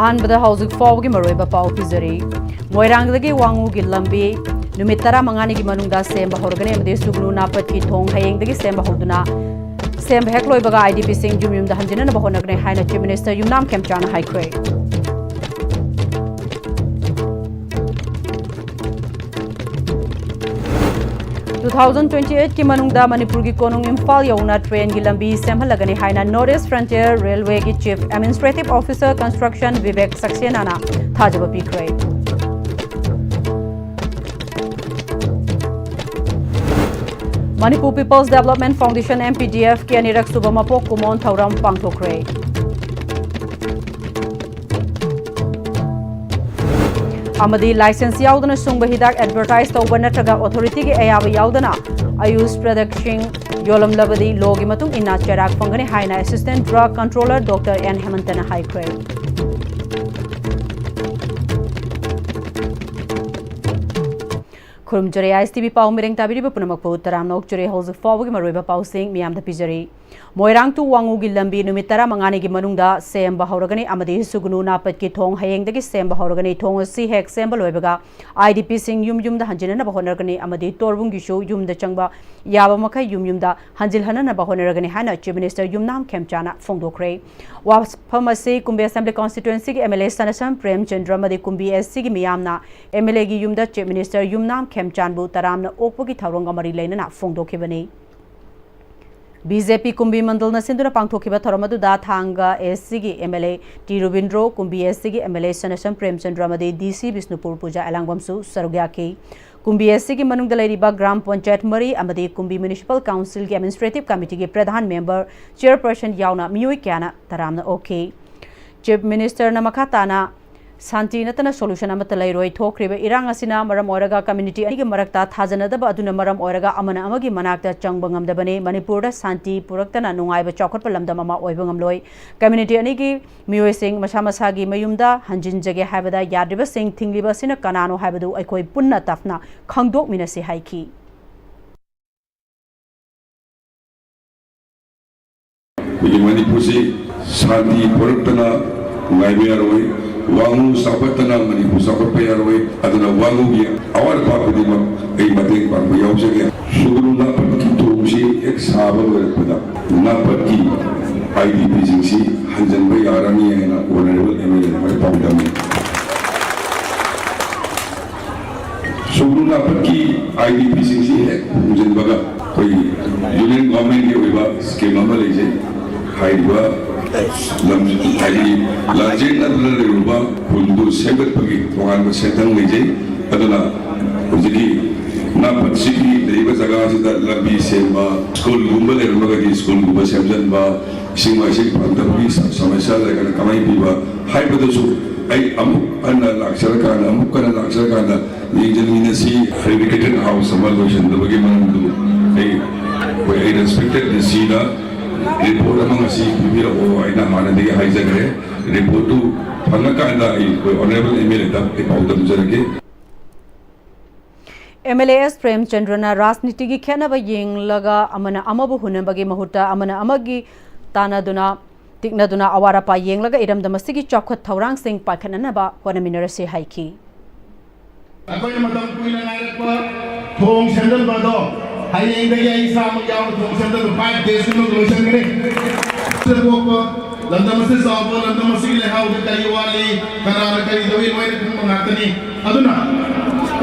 अहानबदा हौजिक फाउगी मरोइबा पाउ पिजरी मोइरांगदगी वांगुगी लंबी नुमित 15 की मनुंगदा सेंबा हौरगने अमदे सुगनु नापत की थोंग हयेंगदगी सेंबा हौदुना सेंबा हेक लोइबगा आईडीपी सिंह जुमयुमदा हंजिनना बहोनगने हाइना चीफ मिनिस्टर युमनाम खेमचाना हाइख्रे 2028 की मनुंगदा मणिपुर की कोनुंग इम्फाल यौना ट्रेन की लंबी सेमहलगने हाइना नॉर्थ ईस्ट फ्रंटियर रेलवे की chief administrative officer construction Vivek सक्सेनाना थाजब पीख्रे Manipur people's development foundation MPDF की अनिरक सुबह मपोक कुमोन थौरम पांगथोख्रे अमदी लाइसेंस याउदना सुंग हिदाक एडवर्टाइज तौब नत्रगा अथॉरिटी के अयाब याउदना आयुष प्रोडक्शन योलम लबदी लोगी मतुंग इना चराग फंगने हाइना assistant drug controller doctor N हेमंतना हाइख्रे खुरुमजरे ISTV पाउ मिरेंग ताबिरिबा पुनमकपु तराम नोकजरे हौजिक फाउगी मरोइबा पाउसिंग मियामदा पिजरी मोइरांग तु वांगुगी लंबी नुमित 15 की मनुंगदा सेंबा हौरगने अमदि सुगनु नापत की थोंग हयेंगदगी सेंबा हौरगने थोंग सि हेक सेंबा लोइबगा IDP सिंह युमयुमदा हंजिनना बहोनरगने अमदि तोरबुंगिशु युमदा चंगबा याबा मखै युमयुमदा हंजिल हनना बहोनरगने हाना चीफ मिनिस्टर युमनाम खेमचाना फोंदोख्रे वाफमसे कुंबे असेंबली कॉन्स्टिट्यूएंसी के MLA सनसम प्रेमचंद्र मदि कुंबी SC की मियामना MLA की युमदा चीफ मिनिस्टर युमनाम खेमचानबु तरामना ओकपगी थौरंग मरी लेनना फोंदोखिबनी BJP कुंभी मंडल नसिंदुना पांगथोखिबा थरमदुदा थांगा SC की MLA T रुबिंद्रो कुंभी SC की MLA सनसम प्रेमचंद्र मदि DC बिष्णुपुर पूजा एलांगबमसु सरुग्याकी कुंभी SC की मनुंगदा लैरिबा ग्राम पंचायत मरी अमदि कुंभी म्युनिसिपल काउंसिल की एडमिनिस्ट्रेटिव कमिटी के प्रधान मेंबर चेयरपर्सन यावना मियोय क्याना तरामना ओके चीफ मिनिस्टर नमखाताना शांति नतना सोल्यूशन अमत लैरोय थोख्रिबा इरांग असिना मरम ओरगा कम्युनिटी अनिगे मरक्ता थाजनदबा अदुना मरम ओरगा अमना अमगी मनाक्ता चंगबा ngamdabane मणिपुरदा शांति पुरक्तना नुंगाइबा चौखटपा लमदम अमा ओइबा ngamloi कम्युनिटी अनिगी मियोयसिंग मसा मसागी मयुमदा हंजिन जगे हाइबदा याद्रिबा सिंग थिंगलिबा सिना कनानो हाइबदु अखोय पुन्ना तफना खंगदोक मिनसे हाइकी मणिपुर से शांति पुरक्तना नुंगाइबा वांगू सापतना मणिपुर सापपा यारोय अदना वांगू की अवर पापदी मक ए मतेंग पांग यावजगे सुगुरु नापत की तोंगसी एक साबा वरपदा नापत की IDP जिंगसी हंजन भाई यारानी है ना ऑनरेबल MLA हमारे पाउंडम सुगुरु नापत की IDP जिंगसी है हंजन बगा कोई यूनियन गवर्नमेंट के विभाग स्कीम अमल ले जाए हाइबा लाजेन अदुलरुबा हुंदु सेगतपगी तोंगान सेतंग लेजे अदुना हुजिकी नापत्सिकी लेबा जगह सिदा लबी सेंबा स्कूल गुंबा लेरमगदी स्कूल गुंबा सेमजनबा सिंगवाइसे पंतबगी समस्या लेगन कमाई पीबा हाइबदसु आई अमुक अन्न लाक्षरकान अमुक कन लाक्षरकान इंजनमिनसी फेब्रिकेटेड हाउस समलोशन दबगी मनदु आई रेस्पेक्टेड द सीना रिपोर्ट अमंग असी बिबिरा ओ आइना मानदगी हाइजगरे रिपोर्ट टू फंगकांदा ऑनरेबल MLA दा पाउदम जरगे MLA S प्रेमचंद्रना राजनीति की खेनब येंगलगा अमना अमबु हुनबगी महुता अमना अमगी तानादुना तिक्नदुना अवारापा येंगलगा इरमदमसिगी चौखत थौरांग सिंह पाखननबा होनमिनरसे हाइकी अकोय मतम कुइना नायरकवा थोंग सेंडल बदो हाइएंगदगी आई साम याव थोंग सेंडल 5 days नो लोशन करे सरबोको लंदमसे साबो लंदमसे लेहाउ के करिवाली करार करी दवी लोय खंग नातनी अदुना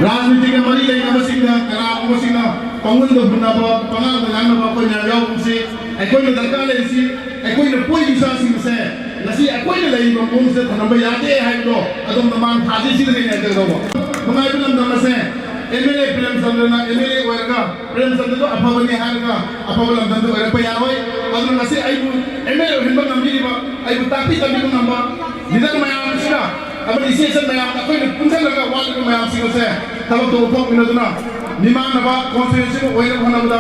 राजनीति के मरी लेना मसिना कराम मसिना पंगुल दो बुनाबो पंगाल दलानबो को याव से अकोय दरकार ले सी अकोय न पोई विश्वास से नसी अकोय ले लेबो मुंग से थनबा यादे हाइदो अदम दमान थाजी सी ले ने दो मंगाई बिलम दमसे MLA प्रेमचंद्रना MLA वर्गा प्रेमचंद्र तो अफबनी हारगा अफबल दंदो वरप यावय अदुन नसी आइबु MLA हिंबा नंबिरिबा आइबु तापी तबि को नंबा निदर मयाम सिना अब इसेसन मयाम अकोय पुंजल लगा वाल को मयाम सिको से तब तो उपक मिनदुना निमान नबा कॉन्स्टिट्यूशन को ओइना भनबदा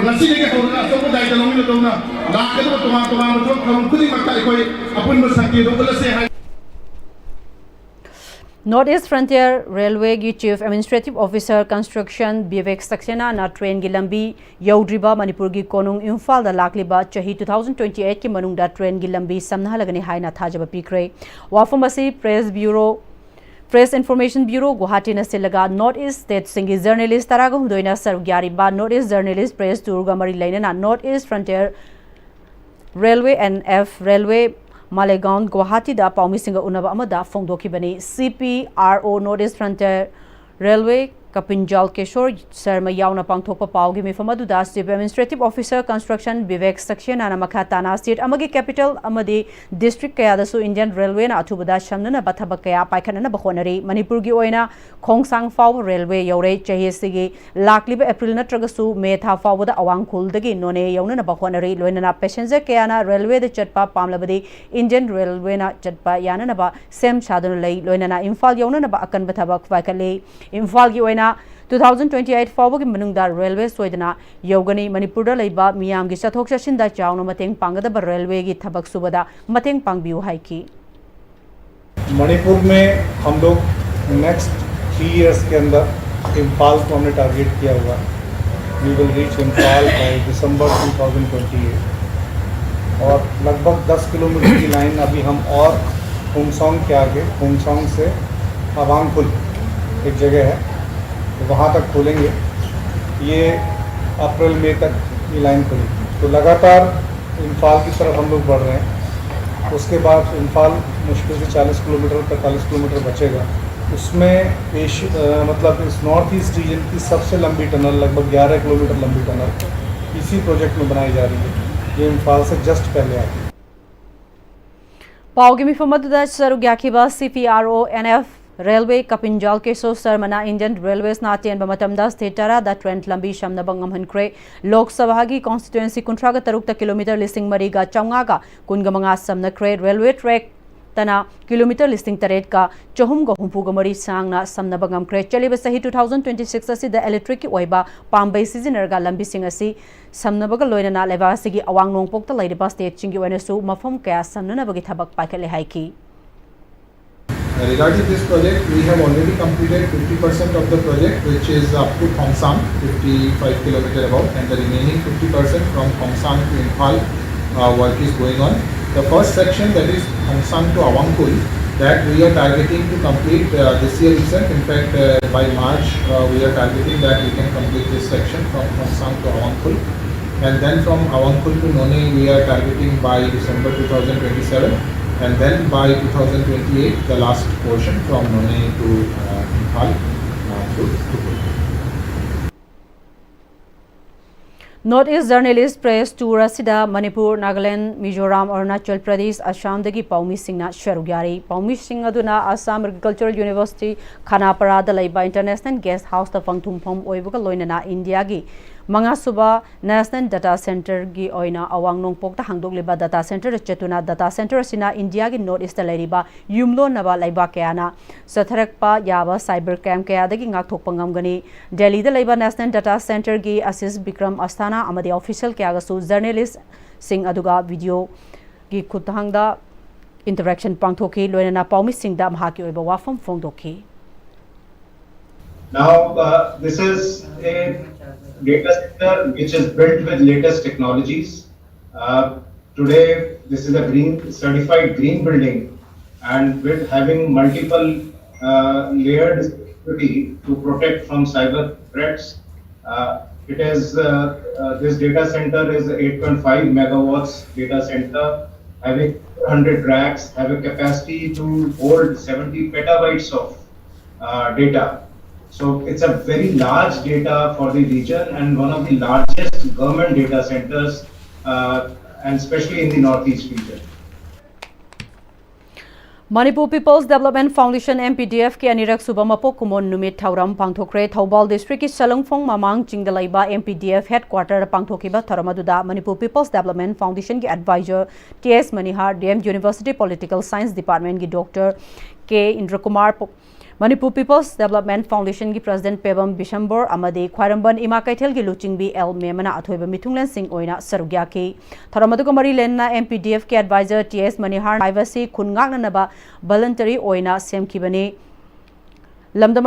नसी लेके होना सब दायित्व लमिनो दोना लाके तो तुमा तो खम खुदी मक्ता कोई अपन मसकी दो बलसे North East Frontier Railway की Chief Administrative Officer Construction Vivek Saxena na train की लंबी यौद्रिबा मणिपुर की कोनुंग इम्फाल दा लाकलिबा चही 2028 की मनुंगदा ट्रेन की लंबी समनहलगनी हाइना थाजब पीख्रे वाफम असी Press Information Bureau Guwahati na silaga North East State singi journalist taraga hundoina sarugyari ba North East Journalist Press Tour ga mari lainana North East Frontier Railway NF Railway Malegaon Guwahati da paumi singa unaba amada phongdoki bani CPRO North East Frontier Railway Kapinjal Kishore Sharma yauna pangthokpa paugi mifamadu da Chief Administrative Officer Construction Vivek Saxena na makhatana state amagi capital amadi district kaya da su Indian Railway na athubada shamna bathabak kaya paikhana na bakhonari Manipur gi oina Khongsang Faw Railway yore chahi sigi lakliba April na tragasu May tha faw da awang khul dagi none yauna na bakhonari loina na passenger kaya na railway da chatpa pamlabadi Indian Railway na chatpa yana na ba sem chadun lai loina na Imphal yauna na ba akan bathabak paikale Imphal gi oina 2028 फाउबगी मनुंगदा railway सोइदना योगनी Manipur दा लेबा मियाम गी चथोक चसिंदा चावनो मतेंग पांगदब railway की थबक सुबदा मतेंग पांगबिउ हाइकी मणिपुर में हम लोग next 3 years के अंदर इम्फाल को हमने टारगेट किया हुआ we will reach Imphal by December 2028 और लगभग 10 किलोमीटर की लाइन अभी हम और खोंगसोंग के आगे खोंगसोंग से अवांगकुल एक जगह है वहाँ तक खोलेंगे ये अप्रैल मई तक ये लाइन खुलेगी तो लगातार इम्फाल की तरफ हम लोग बढ़ रहे हैं उसके बाद इम्फाल मुश्किल से 40 किलोमीटर 45 किलोमीटर बचेगा उसमें मतलब इस नॉर्थ ईस्ट रीजन की सबसे लंबी टनल लगभग 11 किलोमीटर लंबी टनल इसी प्रोजेक्ट में बनाई जा रही है ये इम्फाल से जस्ट पहले आती है पाओगी मिफमदुदा सरुग्याखिबा CPRO NF Railway Kapinjal Keso Sarmana Indian Railways na tian bamatamda state tara da trend lambi shamna bangam hankre Lok Sabha gi constituency kuntraga tarukta kilometer listing mariga chaunga ga kunga manga samna kre railway track tana kilometer listing taret ka chahum ga humpu ga mari sangna samna bangam kre chaliba sahi 2026 asi da electric ki oiba pambai seasoner ga lambi sing asi samna baga loina na leba sigi awang nongpok ta laiba state chingi wena su mafam kaya samna na bagi thabak paikale haiki Regarding this project, we have already completed 50% of the project, which is up to Khongsang, 55 km above, and the remaining 50% from Khongsang to Imphal work is going on. The first section, that is Khongsang to Awangkul, that we are targeting to complete this year itself. In fact, by March, we are targeting that we can complete this section from Khongsang to Awangkul. And then from Awangkul to None, we are targeting by December 2027. And then by 2028, the last portion from None to Imphal to North East Journalist Press Tour asida Manipur, Nagaland, Mizoram, Arunachal Pradesh, Assam dagi paumi singna sharugyari paumi sing aduna Assam Agricultural University Khanapara da laiba International Guest House ta pangthum phom oibuga loinana India gi Manga Suba National Data Center gi oina awang nongpok ta hangdok liba data center chetuna data center sina India gi North East lariba yumlo naba laiba kayana satharakpa yaba cyber camp kaya dagi ngak thok pangam gani Delhi da laiba National Data Center gi Assis Bikram Asthana amadi official kaya ga su journalist sing aduga video gi khutangda interaction pangthoki loina paumi sing da mahaki oiba wafam phongdoki Now, this is a data center which is built with latest technologies. Today, this is a certified green building, and with having multiple layered security to protect from cyber threats. This data center is 8.5 megawatts data center, having 100 racks, have a capacity to hold 70 petabytes of data. So it's a very large data for the region and one of the largest government data centers, and especially in the Northeast region. Manipur People's Development Foundation MPDF ki anirak suba mapok kumon numit thauram pangthokre Thoubal district ki Salongphong mamang chingdalaiba MPDF headquarter pangthokiba tharamaduda Manipur People's Development Foundation ki advisor TS Manihar DM University Political Science Department ki Dr. K Indrakumar Manipur People's Development Foundation ki President Pebam Bishambor amadi Khwaramban Ima Kaithel ki Luchingbi L Memana athoiba Mithunglen Singh oina sarugya ki Tharamadu Mari Lenna MPDF ki advisor TS Manihar privacy khungak naba voluntary oina semkibani ꯂꯝꯗꯝ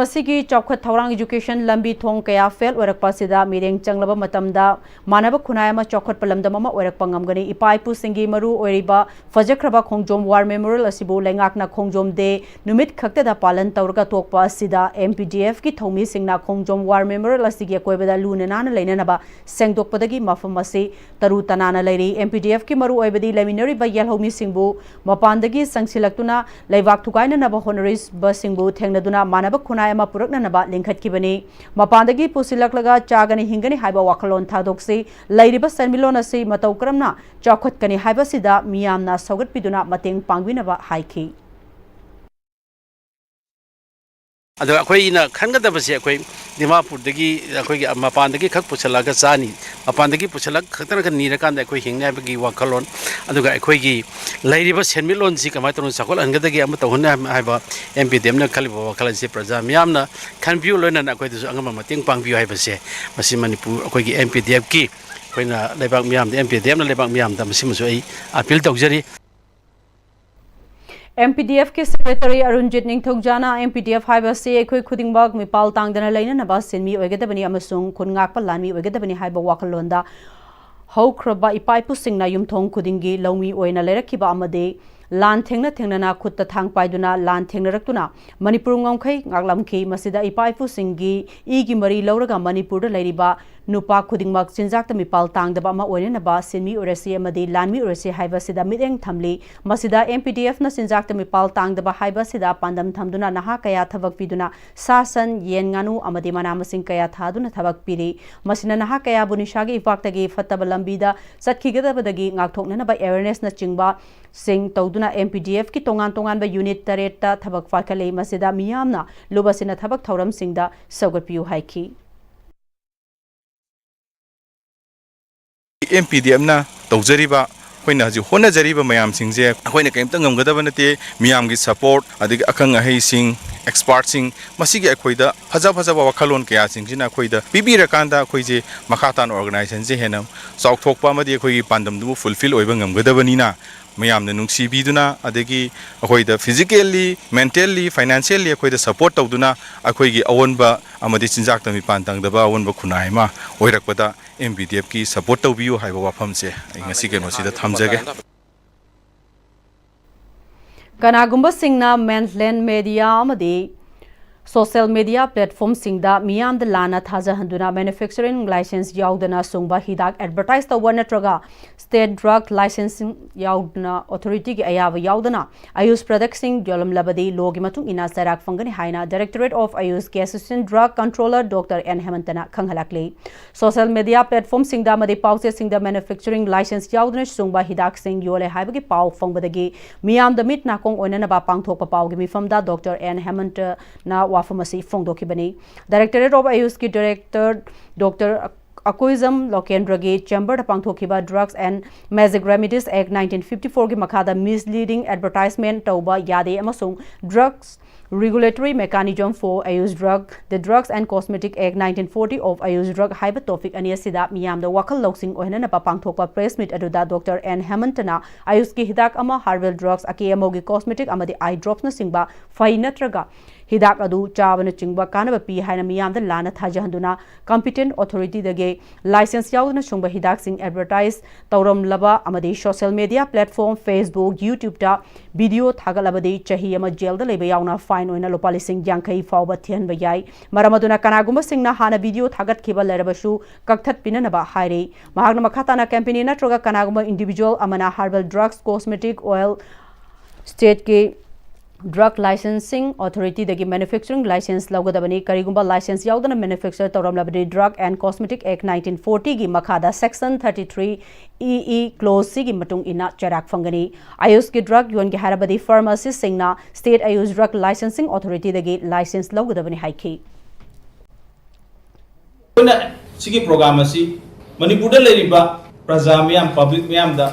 ꯆꯥꯎꯈꯠ ꯊꯧꯔꯥꯡ education ꯂꯝꯕꯤ ꯊꯣꯡ ꯀꯌꯥ fail ꯑꯣꯏꯔꯛꯄꯁꯤꯗ ꯃꯤꯠꯌꯦꯡ ꯆꯪꯂꯕ ꯃꯇꯝꯗ ꯃꯥꯟꯅꯕ ꯈꯨꯟꯅꯥꯏ ꯑꯃ ꯆꯥꯎꯈꯠꯄ ꯂꯝꯗꯝ ꯑꯃ ꯑꯣꯏꯔꯛꯄ ꯉꯝꯒꯅꯤ ꯏꯄꯥ ꯏꯄꯨꯁꯤꯡꯒꯤ ꯃꯔꯨ ꯑꯣꯏꯔꯤꯕ ꯐꯖꯈ꯭ꯔꯕ ꯈꯣꯡꯖꯣꯝ ꯋꯥꯔ ꯃꯦꯃꯣꯔꯤꯌꯦꯜ ꯑꯁꯤꯕꯨ ꯂꯩꯉꯥꯛꯅ ꯈꯣꯡꯖꯣꯝ ꯗꯦ ꯅꯨꯃꯤꯠ ꯈꯛꯇꯗ ꯄꯥꯂꯟ ꯇꯧꯔꯒ ꯇꯣꯛꯄ ꯑꯁꯤꯗ MPDF ꯒꯤ ꯊꯧꯃꯤꯁꯤꯡꯅ ꯈꯣꯡꯖꯣꯝ ꯋꯥꯔ ꯃꯦꯃꯣꯔꯤꯌꯦꯜ ꯑꯁꯤꯒꯤ ꯑꯀꯣꯏꯕꯗ ꯂꯨꯅ ꯅꯥꯟꯅ ꯂꯩꯅꯅꯕ ꯁꯦꯡꯗꯣꯛꯄꯗꯒꯤ ꯃꯐꯝ ꯑꯁꯤ ꯇꯔꯨ ꯇꯅꯥꯟꯅ ꯂꯩꯔꯤ MPDF ꯒꯤ ꯃꯔꯨ ꯑꯣꯏꯕꯗꯤ ꯂꯩꯃꯤꯟꯅꯔꯤꯕ ꯌꯦꯜꯍꯧꯃꯤꯁꯤꯡꯕꯨ ꯃꯄꯥꯟꯗꯒꯤ ꯁꯪꯁꯤꯜꯂꯛꯇꯨꯅ ꯂꯩꯕꯥꯛ ꯊꯨꯒꯥꯏꯅꯅꯕ ꯍꯣꯠꯅꯔꯤꯕꯁꯤꯡꯕꯨ ꯊꯦꯡꯅꯗꯨꯅ ꯃꯥꯟꯅꯕ ꯈꯨꯟꯅꯥꯏ ꯑꯃ ꯄꯨꯔꯛꯅꯅꯕ ꯂꯤꯡꯈꯠꯈꯤꯕꯅꯤ ꯃꯄꯥꯟꯗꯒꯤ ꯄꯨꯁꯤꯜꯂꯛꯂꯒ ꯆꯥꯒꯅꯤ ꯍꯤꯡꯒꯅꯤ ꯍꯥꯏꯕ ꯋꯥꯈꯜꯂꯣꯟ ꯊꯥꯗꯣꯛꯁꯤ ꯂꯩꯔꯤꯕ ꯁꯦꯟꯃꯤꯠꯂꯣꯟ ꯑꯁꯤ ꯃꯇꯧ ꯀꯔꯝꯅ ꯆꯥꯎꯈꯠꯀꯅꯤ ꯍꯥꯏꯕꯁꯤꯗ ꯃꯤꯌꯥꯝꯅ ꯁꯧꯒꯠꯄꯤꯗꯨꯅ ꯃꯇꯦꯡ ꯄꯥꯡꯕꯤꯅꯕ ꯍꯥꯏꯈꯤ ꯑꯗꯣ ꯑꯩꯈꯣꯏꯅ ꯈꯟꯒꯗꯕꯁꯦ ꯑꯩꯈꯣꯏ ꯗꯤꯃꯥꯄꯨꯔꯗꯒꯤ ꯑꯩꯈꯣꯏꯒꯤ ꯃꯄꯥꯟꯗꯒꯤ ꯈꯛ ꯄꯨꯁꯜꯂꯒ ꯆꯥꯅꯤ ꯃꯄꯥꯟꯗꯒꯤ ꯄꯨꯁꯜꯂꯒ ꯈꯛꯇꯅ ꯅꯤꯔꯀꯥꯟꯗ ꯑꯩꯈꯣꯏ ꯍꯤꯡꯅꯤ ꯍꯥꯏꯕꯒꯤ ꯋꯥꯈꯜꯂꯣꯟ ꯑꯗꯨꯒ ꯑꯩꯈꯣꯏꯒꯤ ꯂꯩꯔꯤꯕ ꯁꯦꯟꯃꯤꯠꯂꯣꯟꯁꯤ ꯀꯃꯥꯏꯅ ꯇꯧꯅ ꯆꯥꯎꯈꯠꯍꯟꯒꯗꯒꯦ ꯑꯃ ꯇꯧꯍꯟꯅꯤ ꯍꯥꯏꯕ MPDFꯅ ꯈꯜꯂꯤꯕ ꯋꯥꯈꯜ ꯑꯁꯤ प्रजा ꯃꯤꯌꯥꯝꯅ ꯈꯟꯕꯤꯌꯨ ꯂꯣꯏꯅꯅ ꯑꯩꯈꯣꯏꯗꯁꯨ ꯑꯉꯝꯕ ꯃꯇꯦꯡ ꯄꯥꯡꯕꯤꯌꯨ ꯍꯥꯏꯕꯁꯦ ꯃꯁꯤ ꯃꯅꯤꯄꯨꯔ ꯑꯩꯈꯣꯏꯒꯤ MPDFꯀꯤ ꯑꯩꯈꯣꯏꯅ ꯂꯩꯕꯥꯛ ꯃꯤꯌꯥꯝꯗ MPDFꯅ ꯂꯩꯕꯥꯛ ꯃꯤꯌꯥꯝꯗ ꯃꯁꯤꯃꯁꯨ ꯑꯩ ꯑꯄꯤꯜ ꯇꯧꯖꯔꯤ MPDF के सेक्रेटरी अरुणजीत निंगथौजाना MPDF हाइबसे अखोई खुदिंगमक मिपाल तांगदना लैननबा सिनमी ओइगदबनी अमसुंग खुनगाकपा लानमी ओइगदबनी हाइबा वाखलोंदा हौख्रबा इपाइपुसिंगना युमथोंग खुदिंगी लौमी ओइना लेरखिबा अमदे लान थेंगना थेंगना खुत्ता थांग पाइदुना लान थेंगनरक्तुना Manipur ngomkhai ngaklamki masida ipaipusingi igi mari lauraga manipur da leiriba nupa khudingmak chinjakta mipal tangdaba ama oinenaba sinmi uresi amadi lanmi uresi haiba sida miteng thamli masida MPDF na chinjakta mipal tangdaba haiba sida pandam thamduna naha kaya thabak piduna sasan yen nganu amadi manamasing kaya thaduna thabak piri masina naha kaya bunishagi ipaktagi fataba lambida satkhigedabadagi ngakthoknanaba awareness na chingba sing tawduna MPDF ki tongan ba unit tareta thabak fakale masida miyamna lubasina thabak thauram singda sawgatpiu haiki MPDF na tawjariba ꯑꯩꯈꯣꯏꯅ ꯍꯧꯖꯤꯛ ꯍꯣꯠꯅꯖꯔꯤꯕ ꯃꯌꯥꯝꯁꯤꯡꯁꯦ ꯑꯩꯈꯣꯏꯅ ꯀꯩꯝꯇ ꯉꯝꯒꯗꯕ ꯅꯠꯇꯦ ꯃꯤꯌꯥꯝꯒꯤ support ꯑꯗꯒꯤ ꯑꯈꯪ ꯑꯍꯩꯁꯤꯡ ꯑꯦꯛꯁꯄꯥꯔꯠꯁꯤꯡ ꯃꯁꯤꯒꯤ ꯑꯩꯈꯣꯏꯗ ꯐꯖꯕ ꯋꯥꯈꯜꯂꯣꯟ ꯀꯌꯥꯁꯤꯡꯁꯤꯅ ꯑꯩꯈꯣꯏꯗ ꯄꯤꯕꯤꯔꯀꯥꯟꯗ ꯑꯩꯈꯣꯏꯁꯦ ꯃꯈꯥ ꯇꯥꯅ ꯑꯣꯔꯒꯅꯥꯏꯖꯦꯁꯟꯁꯦ ꯍꯦꯟꯅ ꯆꯥꯎꯊꯣꯛꯄ ꯑꯃꯗꯤ ꯑꯩꯈꯣꯏꯒꯤ ꯄꯥꯟꯗꯝꯗꯨꯕꯨ ꯐꯨꯜꯐꯤꯜ ꯑꯣꯏꯕ ꯉꯝꯒꯗꯕꯅꯤꯅ ꯃꯌꯥꯝꯅ ꯅꯨꯡꯁꯤꯕꯤꯗꯨꯅ ꯑꯗꯒꯤ ꯑꯩꯈꯣꯏꯗ ꯐꯤꯖꯤꯀꯦꯜꯂꯤ ꯃꯦꯟꯇꯦꯜꯂꯤ ꯐꯥꯏꯅꯥꯟꯁꯤꯌꯦꯜꯂꯤ ꯑꯩꯈꯣꯏꯗ ꯁꯄꯣꯔꯠ ꯇꯧꯗꯨꯅ ꯑꯩꯈꯣꯏꯒꯤ ꯑꯑꯣꯟꯕ ꯑꯃꯗꯤ ꯆꯤꯟꯖꯥꯛꯇ ꯃꯤꯄꯥꯟ ꯇꯥꯡꯗꯕ ꯑꯑꯣꯟꯕ ꯈꯨꯟꯅꯥꯏ ꯑꯃ ꯑꯣꯏꯔꯛꯄꯗ MPDFꯀꯤ ꯁꯄꯣꯔꯠ ꯇꯧꯕꯤꯌꯨ ꯍꯥꯏꯕ ꯋꯥꯐꯝꯁꯦ ꯑꯩ ꯉꯁꯤ ꯀꯩꯅꯣꯁꯤꯗ ꯊꯝꯖꯒꯦ Kanagumba singna mainland media amadi social media platform singda miyam da lana thaja handuna manufacturing license yaudana sungba hidak advertise tawwa natraga state drug licensing yaudna authority gi ayawa yaudana ayush product sing yolam labadi logi matung ina sarak fangani haina directorate of ayush ki assistant drug controller Dr. N Hemantana khanghalakle social media platform singda amadi pause singda manufacturing license yaudna sungba hidak sing yole haibagi pau fangbadagi miyam da mit na kong oinana ba pangthokpa pawgi mifamda Dr. N Hemantana wafamasi fongdokibani Directorate of Ayush ki Director Dr. Akuizam Lokendragi Chamber da pangthokiba Drugs and Magic Remedies Act 1954 gi makhada misleading advertisement tauba yade amasung Drugs Regulatory Mechanism for Ayush Drug, the Drugs and Cosmetic Act 1940 of Ayush Drug haiba topic ani asida miyam da wakal loksing oinana pa pangthokpa press meet aduda Dr. N Hemantana Ayush ki hidak ama herbal drugs akemo gi cosmetic amadi eye drops na singba fai natraga hidak adu chabana chingba kanaba pi haina miyam da lana thajahanduna competent authority dage license yaudna sungba hidak sing advertise tauram laba amadi social media platform Facebook YouTube da video thagalabadi chahi ama jail da leba yauna fine oina lopali sing yankai fawba thian ba yai maramaduna kanaguma singna hana video thagat khiba lerabasu kakthat pinanaba haire mahagna makhatana campaign natroga kanaguma individual amana herbal drugs cosmetic oil state ke Drug Licensing Authority dagi manufacturing license laugadabani karigumba license yaudana manufacture tauramlabadi Drug and Cosmetic Act 1940 gi makhada section 33 EE clause gi matung ina charak fangani Ayush ki drug yon gi harabadi pharmacist singna state Ayush Drug Licensing Authority dagi license laugadabani haiki Kuna sigi program asi Manipur da leriba praja miyam public miyam da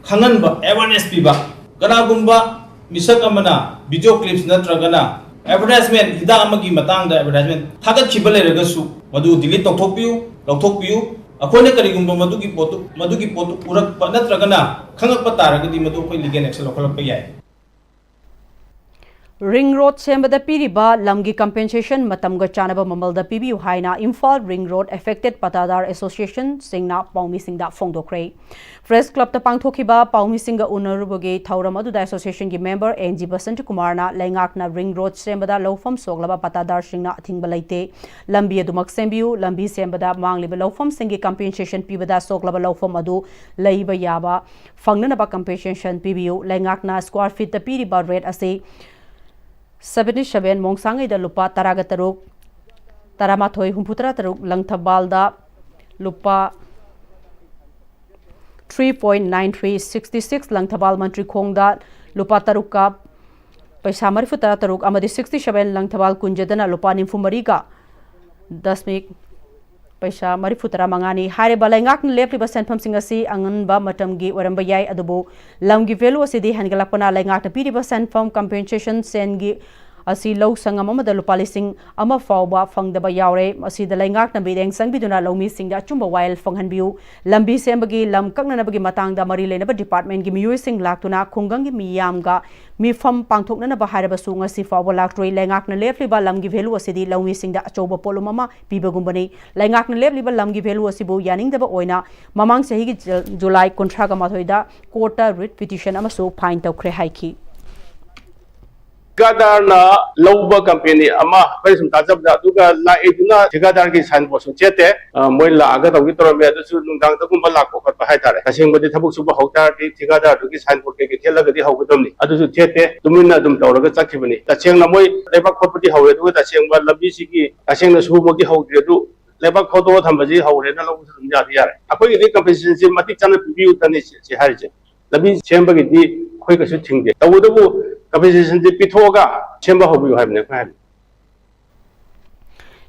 khanganba awareness piba kanagumba misak amana video clips natragana advertisement hida amagi matang da advertisement thagat khibale ragasu madu delete tokthokpiu akoina karigumba madugi potu urak natragana khangak pataragadi madu koi legal action lokhalak yai Ring Road sembada piriba lamgi compensation matamga chanaba mamalda pibiu haina Imphal Ring Road Affected Patadar Association singna paumi singda fongdokre. Press Club ta pangthokiba paumi singa unaruboge thauramadu association gi member NG Basant Kumarna lengakna Ring Road sembada lofam soglaba patadar singna athingba leite lambi adumak sembiu lambi sembada mangliba lofam singi compensation pibada soglaba lofam adu leiba yaba fangnanaba compensation pibiu lengakna square feet ta piriba rate ase 77 Mongsangai da lupa taragataruk taramathoi humputra taruk langthabalda lupa 3.9366 langthabal mantri khongda lupa taruka paisa marifu taruk amadi 67 langthabal kunjadana lupa nimfumari ga dasmik paisa marifu taramangani hare balengak lepli ba senpham singasi anganba matamgi waramba yai adubu lamgi value asidi hangalapana lengak na piri ba senpham compensation sengi asi low sangam amada lupalising ama fawba fangdaba yaure asi da lengak na bideng sangbiduna lomi singda chumba while fanghanbiu lambi sembagi lam kaknanabagi matangda mari lenaba department gi miyoi sing laktuna khungang gi miyamga mifam pangthokna ba harabasu ngasi fawba laktroi lengak na lepli ba lamgi value asidi lomi singda achoba polumama pibagumbani lengak na lepli ba lamgi value asibu yaningdaba oina mamang sahi gi July kontra ga mathoida court writ petition amasu fine tawkhre haiki Gadar na lauba company ama kaisum tajab da duga la eduna tikadar ki sign post chete moi la aga tawi toro me adu su nungdang ta kumba la ko khat hai tare asing bodi thabuk su ba hauta ti tikadar du ki sign post ke thela ga di hau gadam ni adu su chete tumina dum tawra ga chakhi bani ta cheng na moi lebak khopati hawe du ta cheng ba labi si ki asing na su mo ki hau de du lebak khoto thambaji haure na lo su ja di yare akoi ni compensation si mati chana bi utani si hari je labi chemba gi di khoi ka su thingde tawu du compensation di pithoga chemba hobu habne khai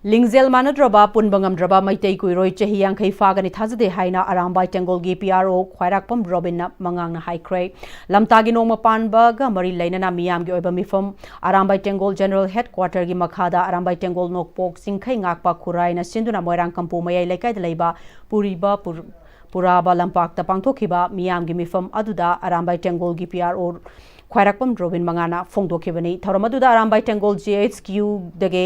Lingzel manadraba punbangam draba maitai kuiroi chahi yangkhai fagani thajade haina arambai tengol gi PRO khwairakpam robinna mangangna haikrai lamtagi nongma panba ga mari lainana miyam gi oiba mifam arambai tengol general headquarter gi makhada arambai tengol nokpok singkhai ngakpa khuraina sinduna moirang kampu mayai laikai da leiba puriba puraba lampak ta pangthokiba miyam gi mifam aduda arambai tengol gi PRO khwairakpam robin mangana phongdokhibani thoramaduda arambai tengol GHQ dage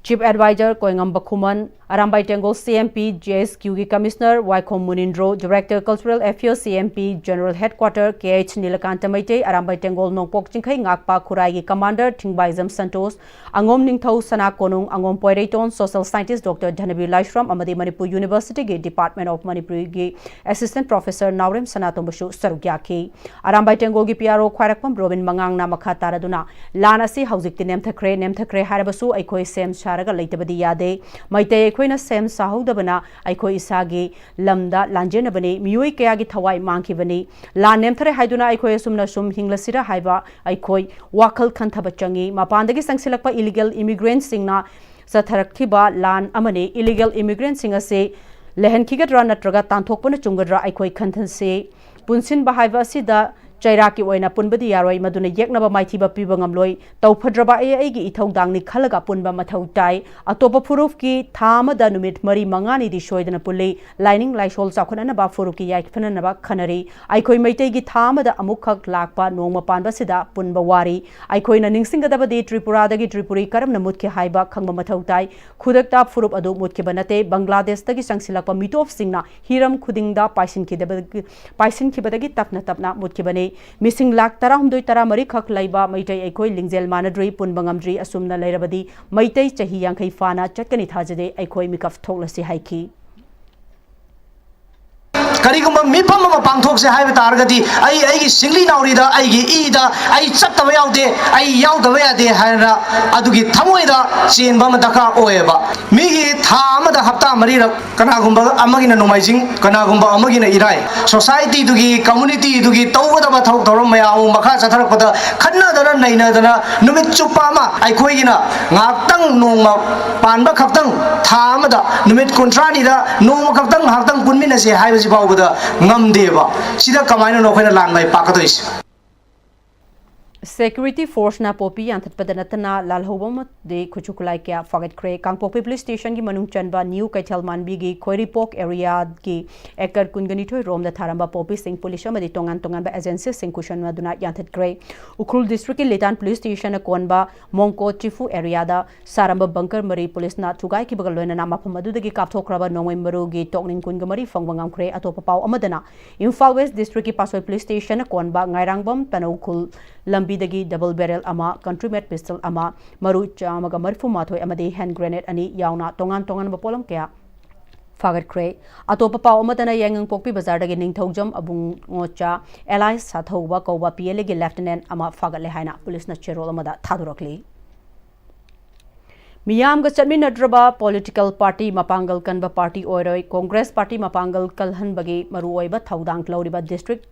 Chief Advisor Koingam Bakhuman, Arambai Tengol CMP, JSQ gi Commissioner Waikhom Munindro, Director Cultural Affairs CMP, General Headquarter KH Nilakanta Maite, Arambai Tengol Nongpok Chingkhai Ngakpa Khurai gi Commander Thingbaizam Santos, Angom Ningthau Sana Konung, Angom Poireiton, Social Scientist Dr. Dhanabir Laishram, Amadi Manipur University gi Department of Manipuri gi Assistant Professor Naurem Sanatombasu Sarugyaki, Arambai Tengol gi PRO Khwairakpam Robin Mangangna Makha Taraduna, Lana si Haujikti Nemthakre Harabasu Aikoi Sem Sharaga Leitabadi Yade, Maite Koina Sem Sahudabana, Aiko Isagi, Lamda, Lanjenabani, Mui Kayagi Tawai Mankibani, La Nemthare Haiduna, Aiko Sumna Sum, Hinglasira Haiba, Aikoi, Wakal Kantabachangi, Mapandagi Sangsilakpa illegal immigrants singna, Satharaktiba, Lan Amani, illegal immigrants singase, Lehen Kigadra Natraga, Tantokpana Chungadra, Aikoi Kantanse, Punsin Bahaiva Sida, Chairaki oina punbadi yaroi maduna yeknaba maithiba piba ngamloi tau phadraba ai gi ithong ni khalaga punba mathau tai atopa furuf ki thama da numit mari mangani di soidana pulli lining laisol chakhona ba furuf ki yai phana ba khanari aikhoi maitai gi thama da amukhak lakpa nongma panba sida punba wari aikhoi na ningsinga da badi tripura da gi tripuri karam na mutke haiba khangba mathau tai khudakta furuf adu mutke banate bangladesh da gi sangsilakpa mitof singna hiram khudingda paisin ki badagi tapna mutke bane Missing lak tara humdoi tara mari khak laiba maitai aikoi lingzel manadri punbangamdri asumna lairabadi maitai chahi yangkhai fana chatkani thajade aikoi mikaf thoklasi haiki Karigumba mipam ma pangthok se hai targati ai gi singli nauri da ai gi I da ai chatta ba yaude ai yauda ba yade haira adugi thamoi da chen ba ma daka oeba mi gi thama da hafta mari ra kana gumba amagi na nomaijing kana gumba amagi na irai society dugi community dugi tawda ba thok thorom maya u makha chatharak pada khanna dana naina dana numit chupa ma ai khoi gi na ngaktang nongma panba khaktang thama da numit kontrani da nongma khaktang haktang punmina se hai ba ngam deba sida kamaina no khena lan bai pakatois Security force na popi yantat padanatana lalhobam de kuchukulai kya fagat kre Kangpopi police station ki manung chanba new Kaital Manbi gi Khoiripok area ki ekar kungani thoi rom da tharamba popi sing police amadi tongan ba agency sing kushan maduna yantat kre Ukrul district ki Letan police station na konba Mongko Chifu area da saramba bunker mari police na thugai ki bagal loina na mafam adu gi kapthokraba nongoi maru gi tokning kungamari fangwangam kre atopa paw amadana Imphal West district ki Pasoi police station na konba ngairangbam Tanaukul Lambidagi double barrel ama countrymet pistol ama maru chamaga marfu mathoi amadi hand grenade ani yauna tongan bapolam kya fagat kre atopa paw amadana yangang pokpi bazar dagi ningthogjam abung ngocha allies sathoba koba PLA gi lieutenant ama fagat le haina police na cherol amada thadurakli Miyam ga chadmi nadraba political party mapangal kanba party oiroi Congress party mapangal kalhan bagi maru oiba thaudang lauriba district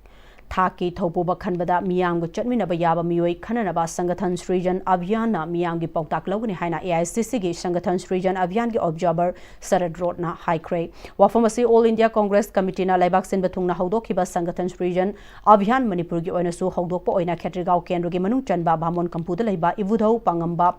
Thaki Thopuba Khanbada Miyam Chutminaba Yaba Mioi Khananaba Sangathan Srijan Abhyana Miyam gi Pautak Logani Haina AICC gi Sangathan Srijan Abhyan gi observer Sarad Rotna High Cray Wafamasi All India Congress Committee na Laibak Sin Bathungna Haudokiba Sangathan Srijan Abhyan Manipur gi Oinasu Haudokpa Oina Khetrigau Kendro gi Manung Chanba Bhamon Kampuda Leiba Ivudhau Pangamba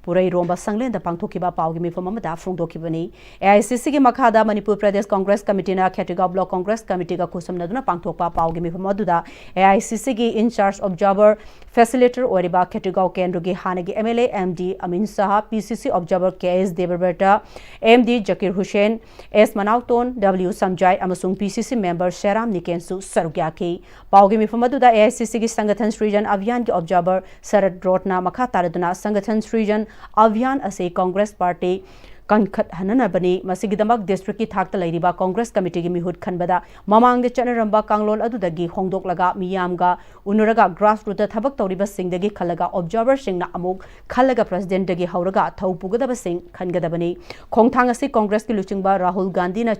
Purai Romba Sanglen da Pangthokiba Paugi Mifam Amada Phongdokibani AICC gi Makhada Manipur Pradesh Congress Committee na Khetrigau Block Congress Committee ga kusam naduna Pangthokpa Paugi Mifam Aduda AICC gi in charge observer facilitator Oriba Khetrigau Kendro gi Hanagi MLA MD Amin Saha PCC observer KS Deberberta MD Jakir Hussain S Manauton W Samjai amasung PCC member Sheram Nikensu Sarugyaki Paugi Mifam Aduda AICC gi Sangathan Srijan Abhyan gi observer Sarad Rotna Makha Taraduna Sangathan Srijan Abhyan ase Congress Party Kankhat Hananabani Masigidamak District ki Thakta Lairiba Congress Committee gi Mihut Khanbada Mamang de Chanaramba Kanglol Adudagi Hongdok Laga Miyamga Unuraga Grassroots Thabak Toriba Singh dagi Khalaga Observer Singh na Amuk Khalaga President dagi Hauraga Thau Pugadaba Singh Khangadabani Khongthang ase Congress ki Luchingba Rahul Gandhi na